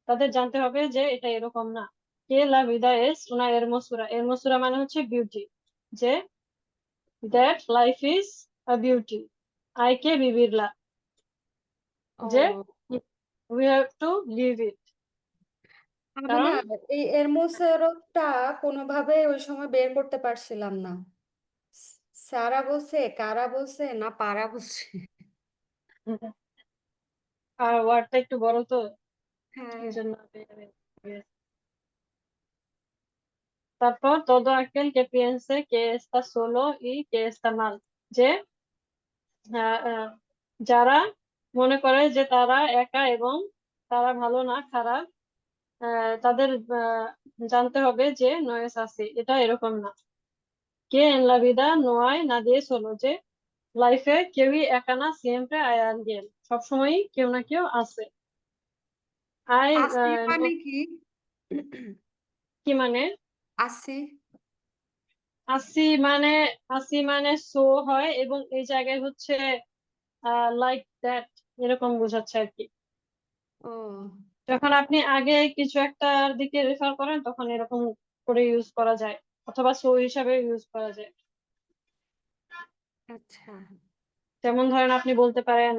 তাদের জানতে হবে যে এটা এরকম না। que la vida es una hermosura, hermosura মানে হচ্ছে বিউটি, যে that life is a beauty, hay que vivirla, যে ও, we have to live it, আমি না কারণ এই এরমোসেরটা কোনোভাবে ওই সময় বের করতে পারছিলাম না। সারা বলছে, কারা বলছে, না পারা বলছে। আর ওয়ার্ডটা একটু বড় তো হ্যাঁ। এই জন্য তারপর todo aquel que piense que está solo y que está mal, যে যারা মনে করে যে তারা একা এবং তারা ভালো না, খারাপ, তাদের জানতে হবে যে নয়েস আছে, এটা এরকম না। que en la vida no hay nadie solo, যে লাইফে কেউই একা না, siempre hay alguien, সবসময়ই কেউ না কেউ আছে। আই আসি মানে কি? কি মানে? আসি। আসি মানে, আসি মানে সো হয়, এবং এই জায়গায় হচ্ছে লাইক দ্যাট এরকম বোঝাচ্ছে আর কি। ও, যখন আপনি আগে কিছু একটার দিকে রেফার করেন তখন এরকম করে ইউজ করা যায়, অথবা সো হিসাবে ইউজ করা যায়। আচ্ছা। যেমন ধরেন আপনি বলতে পারেন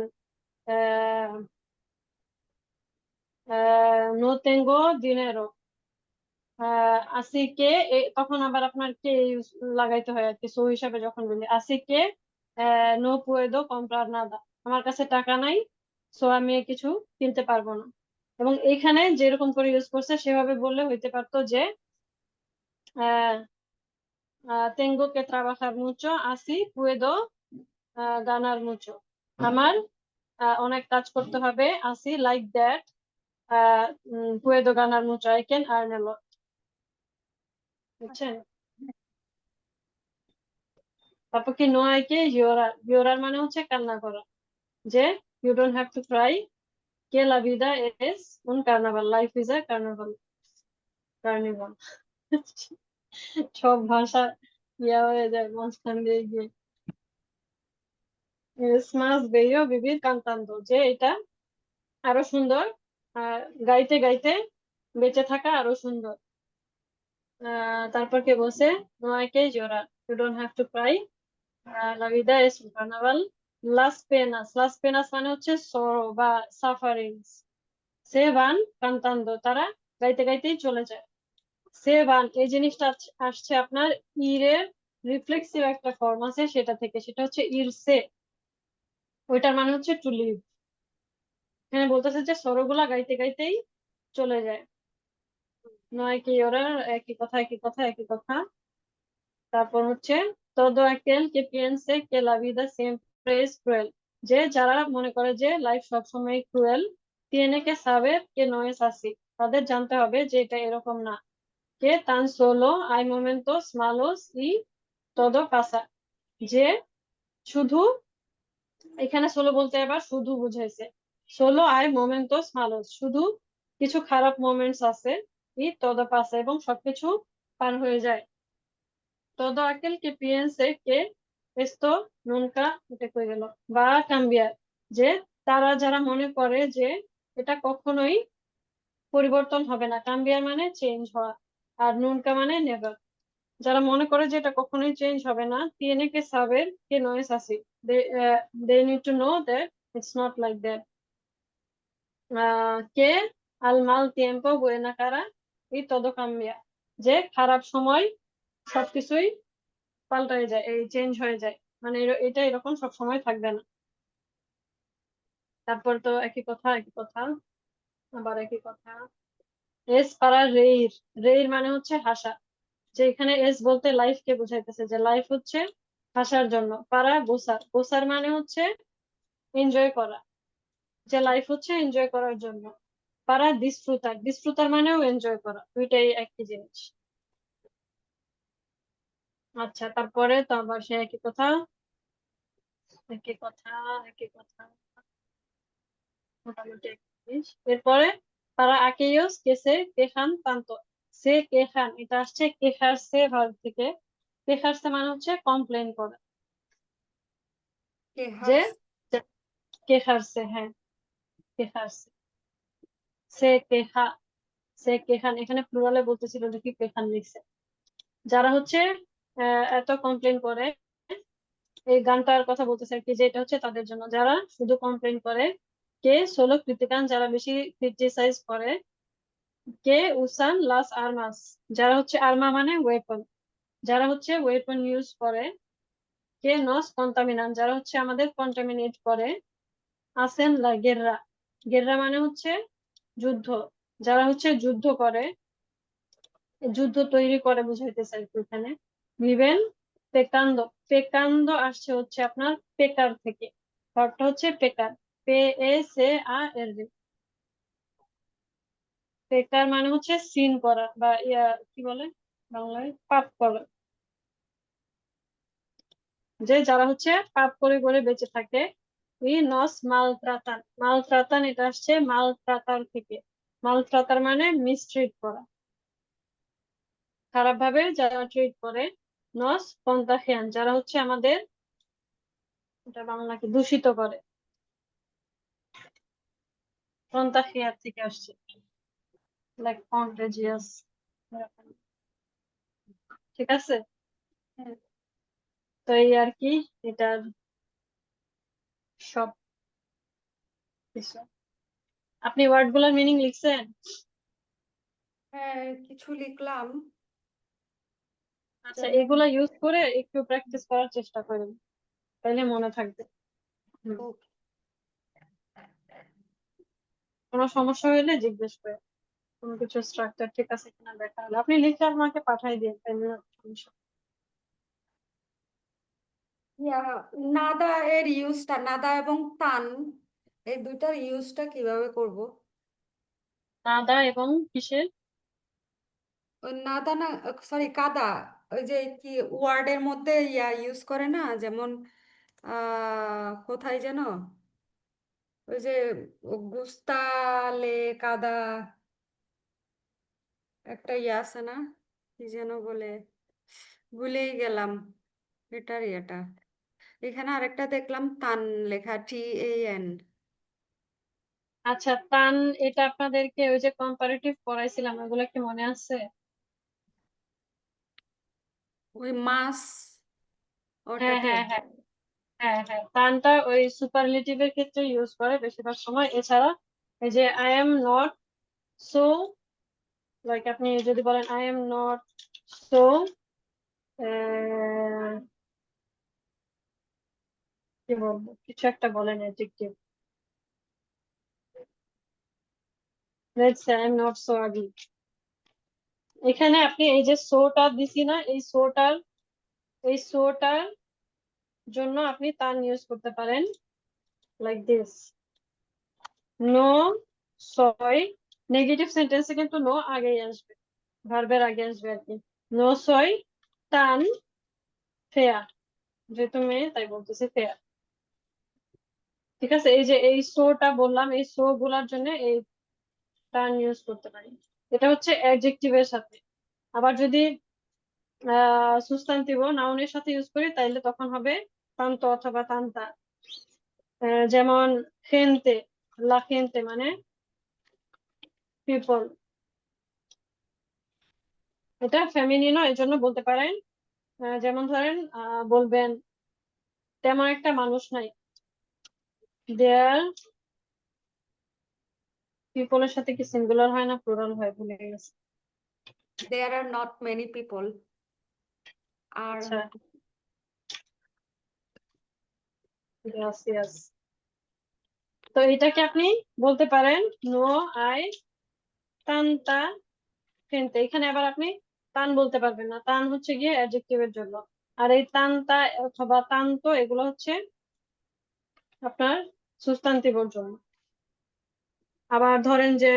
নো তেঙ্গো দিনেরো, আসি কে, তখন আবার আপনার কে ইউজ লাগাইতে হয় আর কি। সো হিসাবে যখন বলি আসি কে নো পুয়েদো কম্প্রার নাদা, আমার কাছে টাকা নাই, সো আমি কিছু কিনতে পারবো না। এবং এখানে যেরকম করে ইউজ করছে সেভাবে বললে হইতে পারতো যে tengo que trabajar mucho, así puedo ganar mucho, আমার অনেক কাজ করতে হবে, así like that puedo ganar mucho, I can earn a lot, বুঝছেন? তারপর কি no hay que llorar, llorar মানে হচ্ছে কান্না করা, যে you don't have to cry, que la vida es un carnaval, life is a carnival, carnival। সব ভাষা ইয়া হয়ে যায় মাঝখান দিয়ে গিয়ে। es más bello vivir cantando, যে এটা আরো সুন্দর, গাইতে গাইতে বেঁচে থাকা আরো সুন্দর। তারপর কে বলছে no hay que llorar, you don't have to cry, la vida es un carnaval, las penas মানে হচ্ছে sorrow বা sufferings, se van cantando, তারা গাইতে গাইতেই চলে যায়। se van এই জিনিসটা আসছে আপনার ইরের রিফ্লেক্সিভ একটা ফর্ম আছে সেটা থেকে, সেটা হচ্ছে ইরসে, ওইটার মানে হচ্ছে টু লিভ। এখানে বলতেছে যে সরোগুলা গাইতে গাইতেই চলে যায়। নয় কি ওরা একই কথা একই কথা একই কথা। তারপর হচ্ছে todo aquel que piense que la vida siempre es cruel. যে যারা মনে করে যে লাইফ সবসময় cruel, tiene que saber que no es así. তাদের জানতে হবে যে এটা এরকম না। Que tan solo hay momentos malos y todo pasa. যে শুধু, এখানে solo বলতে আবার শুধু বুঝাইছে। solo hay momentos malos, শুধু কিছু খারাপ মোমেন্টস আছে, y todo pasa, এবং সবকিছু পার হয়ে যায়। todo aquel que piense que esto nunca এটা কই গেল va a cambiar, যে তারা যারা মনে করে যে এটা কখনোই পরিবর্তন হবে না, কাম্বিয়ার মানে চেঞ্জ হওয়া, আর নুনকা মানে নেভার। যারা মনে করে যে এটা কখনোই চেঞ্জ হবে না, tiene que saber que no es así. They need to know that it's not like that. Que al mal tiempo buena cara y todo cambia, যে খারাপ সময় সবকিছুই পাল্টায় যায়, এই চেঞ্জ হয়ে যায়, মানে এটা এরকম সব সময় থাকবে না। তারপর তো একই কথা একই কথা, আবার একই কথা। এস পারা রেইর, রেইর মানে হচ্ছে হাসা, যে এখানে এস বলতে লাইফ কে বোঝাইতেছে, যে লাইফ হচ্ছে হাসার জন্য। পারা গোসার, গোসার মানে হচ্ছে এনজয় করা, যে লাইফ হচ্ছে এনজয় করার জন্য। পারা ডিসফ্রুতার, ডিসফ্রুতার মানেও এনজয় করা, দুইটাই একই জিনিস। আচ্ছা, তারপরে তো আবার সে একই কথা একই কথা একই কথা, মোটামুটি একই জিনিস। এরপরে para aquellos que se quejan tanto, se quejan এটা আসছে quejarse ভার্ব থেকে। quejarse মানে হচ্ছে কমপ্লেন করা, যে quejarse, যে- quejarse, হ্যাঁ quejarse, se queja, se quejan, এখানে প্লুরালে বলতেছিল দেখি quejan লিখছে। যারা হচ্ছে এত কমপ্লেন করে, এই গানটার কথা বলতেছে আর কি, যে এটা হচ্ছে তাদের জন্য যারা শুধু কমপ্লেন করে। কে solo critican, যারা বেশি ক্রিটিসাইজ করে। কে usan las armas, যারা হচ্ছে আর্মা মানে ওয়েপন, যারা হচ্ছে ওয়েপন ইউজ করে। কে nos contaminan, যারা হচ্ছে আমাদের কন্টামিনেট করে। hacen la guerra, guerra মানে হচ্ছে যুদ্ধ, যারা হচ্ছে যুদ্ধ করে, যুদ্ধ তৈরি করে বুঝাইতেছে আর কি এখানে। viven pecando, pecando আসছে হচ্ছে আপনার পেকার থেকে, ভার্বটা হচ্ছে পেকার, PECAR। পেকার মানে হচ্ছে সিন করা বা কি বলে বাংলায়, পাপ করা, যে যারা হচ্ছে পাপ করে করে বেঁচে থাকে। ই নস মালত্রাতান, মালত্রাতান এটা আসছে মালত্রাতার থেকে। মালত্রাতার মানে মিসট্রিট করা, খারাপ ভাবে যারা ট্রিট করে। নস কন্তাহিয়ান, যারা হচ্ছে আমাদের, এটা বাংলাকে দূষিত করে, কন্তাহিয়ার থেকে আসছে, লাইক কন্টেজিয়াস, ঠিক আছে। তো এই আর কি এটার সব কিছু। আপনি ওয়ার্ড গুলার মিনিং লিখছেন? হ্যাঁ কিছু লিখলাম। আচ্ছা, এগুলা ইউজ করে একটু প্র্যাকটিস করার চেষ্টা করেন, তাইলে মনে থাকবে। হুম। Okay. কোনো সমস্যা হলে জিজ্ঞেস করে, কোনো কিছু স্ট্রাকচার ঠিক আছে কিনা দেখা হলে আপনি লিখে আমাকে পাঠাই দিন, তাইলে সমস্যা। নাদা এর ইউজটা, নাদা এবং তান এই দুইটার ইউজটা কিভাবে করব? নাদা এবং কিসের? ওই নাদা না, সরি কাদা, ওই যে কি ওয়ার্ডের মধ্যে ইউজ করে না, যেমন কোথায় যেন ওই যে গুস্তালে কাদা একটা আছে না, কি যেন বলে, ভুলেই গেলাম এটার এটা। এখানে আরেকটা দেখলাম তান লেখা, TAN। আচ্ছা, তান এটা আপনাদেরকে ওই যে কম্পারেটিভ পড়াইছিলাম, ওগুলো কি মনে আছে? ওই মাস হ্যাঁ ওটাতে। হ্যাঁ হ্যাঁ হ্যাঁ হ্যাঁ, তানটা ওই সুপারলেটিভের ক্ষেত্রে ইউজ করে বেশিরভাগ সময়। এছাড়া এই যে I am not so, like আপনি যদি বলেন আই এম নট সো কি বলবো, কিছু একটা বলেন adjective, let's say I am not so ugly. এখানে আপনি এই যে সোটা দিছি না, এই সোটার এই সোটার জন্য আপনি তান ইউজ করতে পারেন লাইক দিস। নো সয়, নেগেটিভ সেন্টেন্সে কিন্তু নো আগেই আসবে, ভার্বের আগে আসবে আর কি। নো সয় তান ফেয়া, যেহেতু মেয়ে তাই বলতেছি ফেয়া। ঠিক আছে, এই যে এই সোটা বললাম, এই সো গুলার জন্য এই টার্ন ইউজ করতে পারি। এটা হচ্ছে অ্যাডজেক্টিভের সাথে। আবার যদি সুস্তান্তিভ নাউনের সাথে ইউজ করি তাইলে তখন হবে তান্ত অথবা তান্তা। যেমন ফেনতে, লা ফেনতে মানে পিপল, এটা ফেমিনিনও এই জন্য বলতে পারেন। যেমন ধরেন বলবেন তেমন একটা মানুষ নাই, দেয়ার পিপলের সাথে কি সিঙ্গুলার হয় না প্লুরাল হয় ভুলে গেছি। There are not many people. আর আচ্ছা, ইয়াস ইয়াস। তো এটাকে আপনি বলতে পারেন নো আই তান্তা ফেনতে। এখানে আবার আপনি তান বলতে পারবেন না, তান হচ্ছে গিয়ে অ্যাডজেক্টিভের জন্য। আর এই তান্তা অথবা তান্ত এগুলো হচ্ছে আপনার সুস্তান্তিভর জন্য। আবার ধরেন যে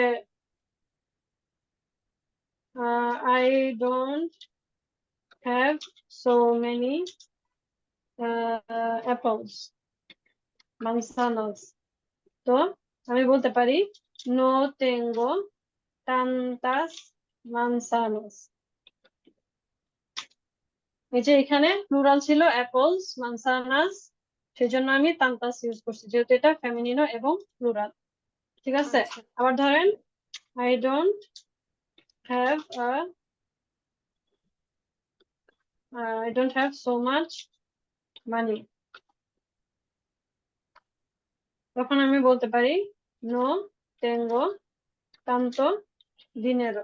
I don't have so many apples manzanas, তো আমি বলতে পারি নো টেঙ্গো tantas manzanas। এই যে এখানে প্লুরাল ছিল অ্যাপলস মানসানাস, সেজন্য আমি তান্তাস ইউজ করছি, যেহেতু এটা ফেমিনিনো এবং প্লুরাল। ঠিক আছে, আচ্ছা, আবার ধরেন I don't have I don't have so much money, তখন আমি বলতে পারি নো টেঙ্গো তান্তো দিনেরো।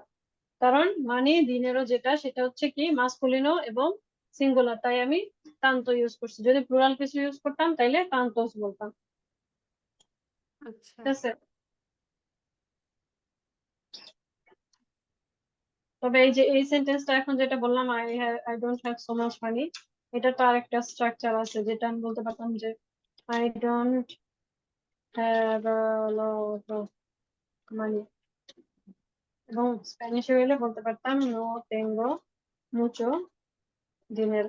কারণ মানি দিনেরও যেটা সেটা হচ্ছে কি মাসকুলিনো এবং সিঙ্গুলার, তাই আমি তান্তো ইউজ করছি। যদি প্লুরাল কিছু ইউজ করতাম তাইলে তান্তোস বলতাম। আচ্ছা। ঠিক আছে, তবে এই যে এই সেন্টেন্সটা এখন যেটা বললাম I don't have so much money, এটা তো আরেকটা স্ট্রাকচার আছে, যেটা আমি বলতে পারতাম যে I don't have lot of money, এবং স্প্যানিশে হইলে বলতে পারতাম নো টেঙ্গো মুচো দিনের,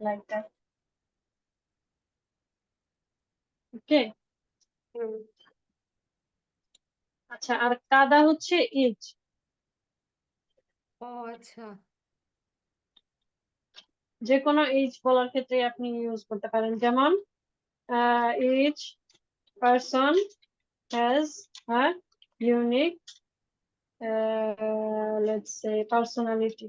লাইক দ্যাট। ওকে, হুম। আচ্ছা, আর কাদা হচ্ছে ইজ। ও আচ্ছা, যে কোনো ইজ বলার ক্ষেত্রে আপনি ইউজ করতে পারেন, যেমন each person has a unique let's say personality.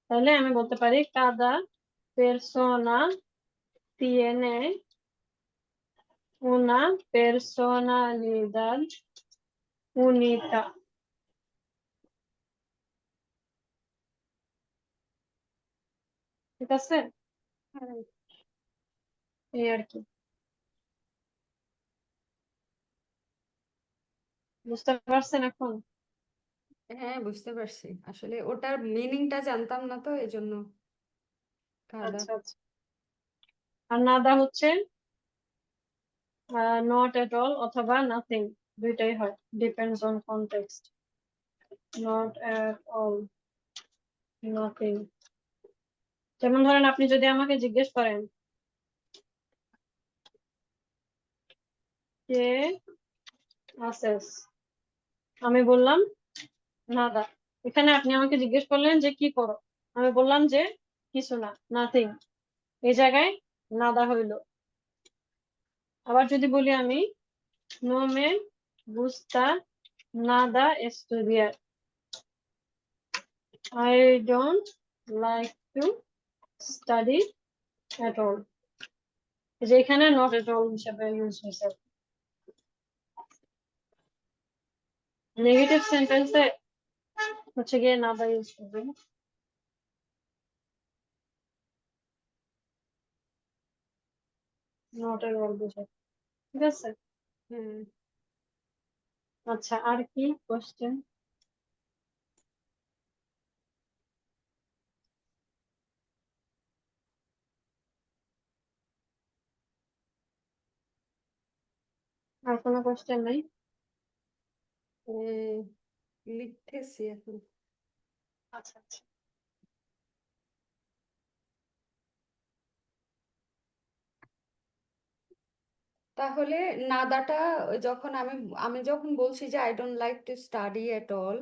তাহলে আমি বলতে পারি cada persona tiene una personalidad única. ঠিক আছে, হ্যাঁ, এই আর কি। বুঝতে পারছেন এখন? হ্যাঁ বুঝতে পারছি, আসলে ওটার মিনিংটা জানতাম না তো এই জন্য। কাদা। আচ্ছা আচ্ছা। আর নাদা হচ্ছে নট এট অল অথবা নাথিং, দুইটাই হয়, depends on context. Not at all, nothing. যেমন ধরেন আপনি যদি আমাকে জিজ্ঞেস করেন কে আছেস, আমি বললাম নাদা। এখানে আপনি আমাকে জিজ্ঞেস করলেন যে কি করো, আমি বললাম যে কিছু না, নাথিং, এই জায়গায় নাদা হইলো। আবার যদি বলি আমি নো মে গুস্তা নাদা এস্টুডিয়ার, I don't like to study at all, যে এখানে নট এট অল হিসাবে ইউজ হয়েছে। নেগেটিভ সেন্টেন্সে হচ্ছে গিয়ে নাদা ইউজ করবে। নটের বল বোঝায়। ঠিক আছে। হুম আচ্ছা, আর কি কোশ্চেন? আর কোনো কোশ্চেন নাই? উম, লিখতেছি এখন। আচ্ছা আচ্ছা। তাহলে নাদাটা যখন আমি আমি যখন বলছি যে I don't like to study at all,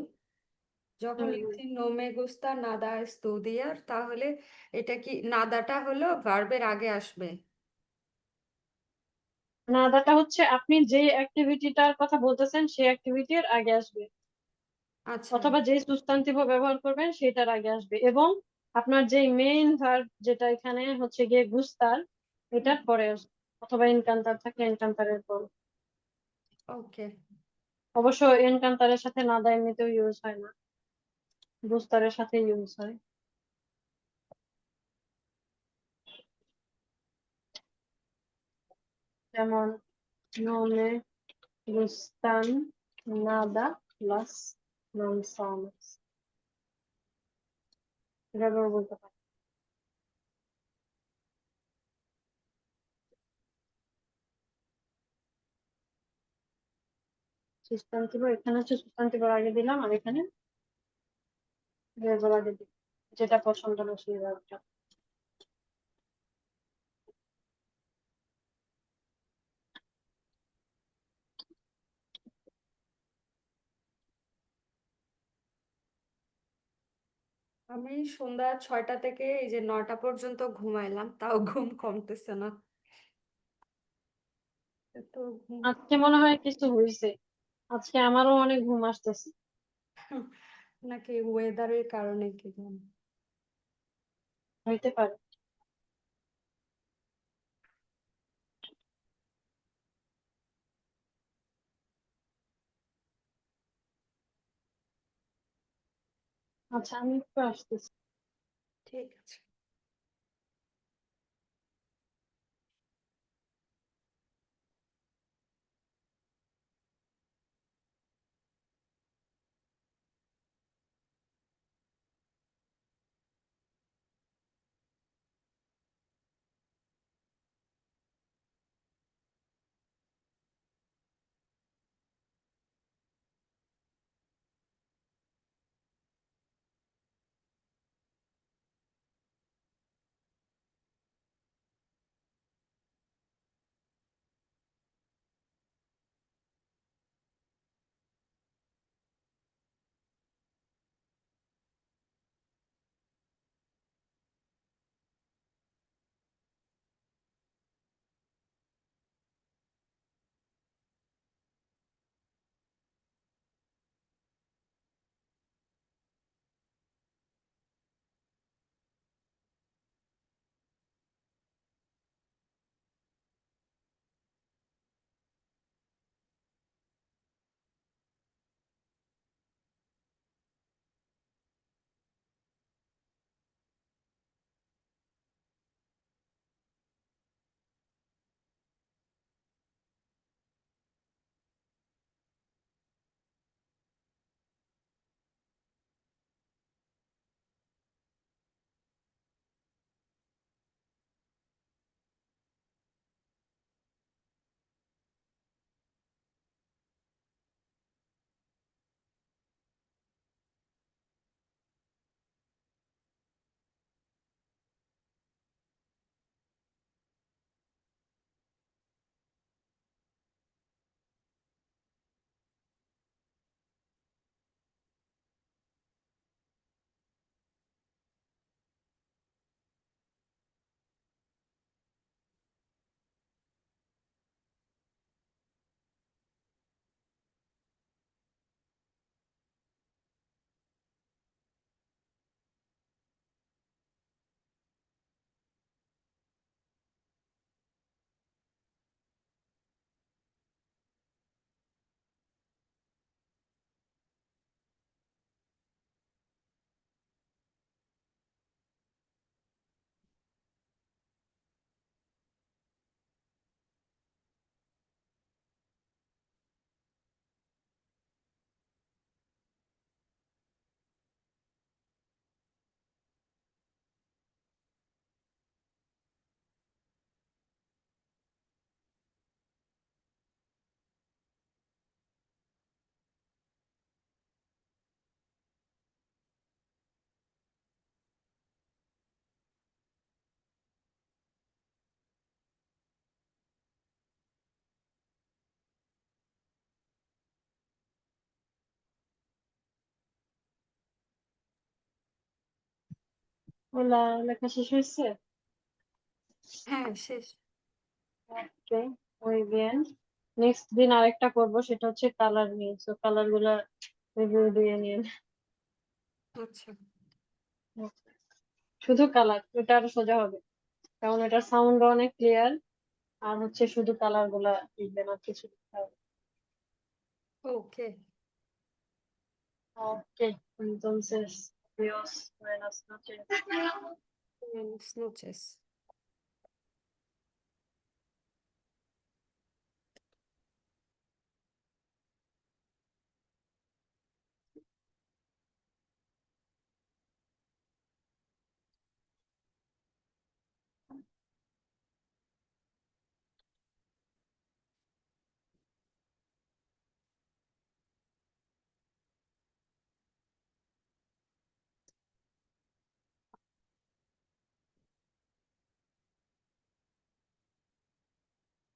যখন হুম, হুম। লিখছি নো মে গুস্তা নাদা এস্তুদিয়ার, তাহলে এটা কি নাদাটা হলো ভার্বের আগে আসবে? নাদাটা হচ্ছে আপনি যে অ্যাক্টিভিটিটার কথা বলতেছেন সেই অ্যাক্টিভিটির আগে আসবে, আচ্ছা অথবা যে সুস্তান্তিভ ব্যবহার করবেন সেটার আগে আসবে, এবং আপনার যে মেইন ভার্ব যেটা এখানে হচ্ছে গিয়ে গুস্তার, এটার পরে আসবে, অথবা এনকান্তার থাকে এনকান্তারের পর। ওকে। অবশ্য এনকান্তারের সাথে নাদা এমনিতেও ইউজ হয় না, গুস্তারের সাথে ইউজ হয়। যেমন no me gustan nada las manzanas, এভাবেও বলতে পারি। সুস্তান্তিভ এখানে হচ্ছে সুস্তান্তিভের আগে দিলাম, আর এখানে ভার্বের আগে দিলাম, যেটা পছন্দ না সেই ভার্বটা। আমি সন্ধ্যা 6টা থেকে এই যে 9টা পর্যন্ত ঘুমাইলাম, তাও ঘুম কমতেছে না। এত ঘুম আজকে মনে হয় কিছু হয়েছে, আজকে আমারও অনেক ঘুম আসতেছে। নাকি ওয়েদারের কারণে কি জানি। হইতে পারে। আচ্ছা, আমি একটু আসতেছি। ঠিক আছে। ওলা লেখা শেষ হয়েছে? হ্যাঁ, শেষ। ওকে, muy bien. নেক্সট দিন আরেকটা করব, সেটা হচ্ছে কালার নিয়ে। সো কালার গুলা রিভিউ দিয়ে নিন। আচ্ছা। শুধু কালার, এটা আরো সোজা হবে, কারণ এটার সাউন্ড অনেক ক্লিয়ার। আর হচ্ছে শুধু কালার গুলা লিখবেন, আর কিছু লিখতে হবে। ওকে। Ok, entonces, adiós, buenas noches. Buenas noches.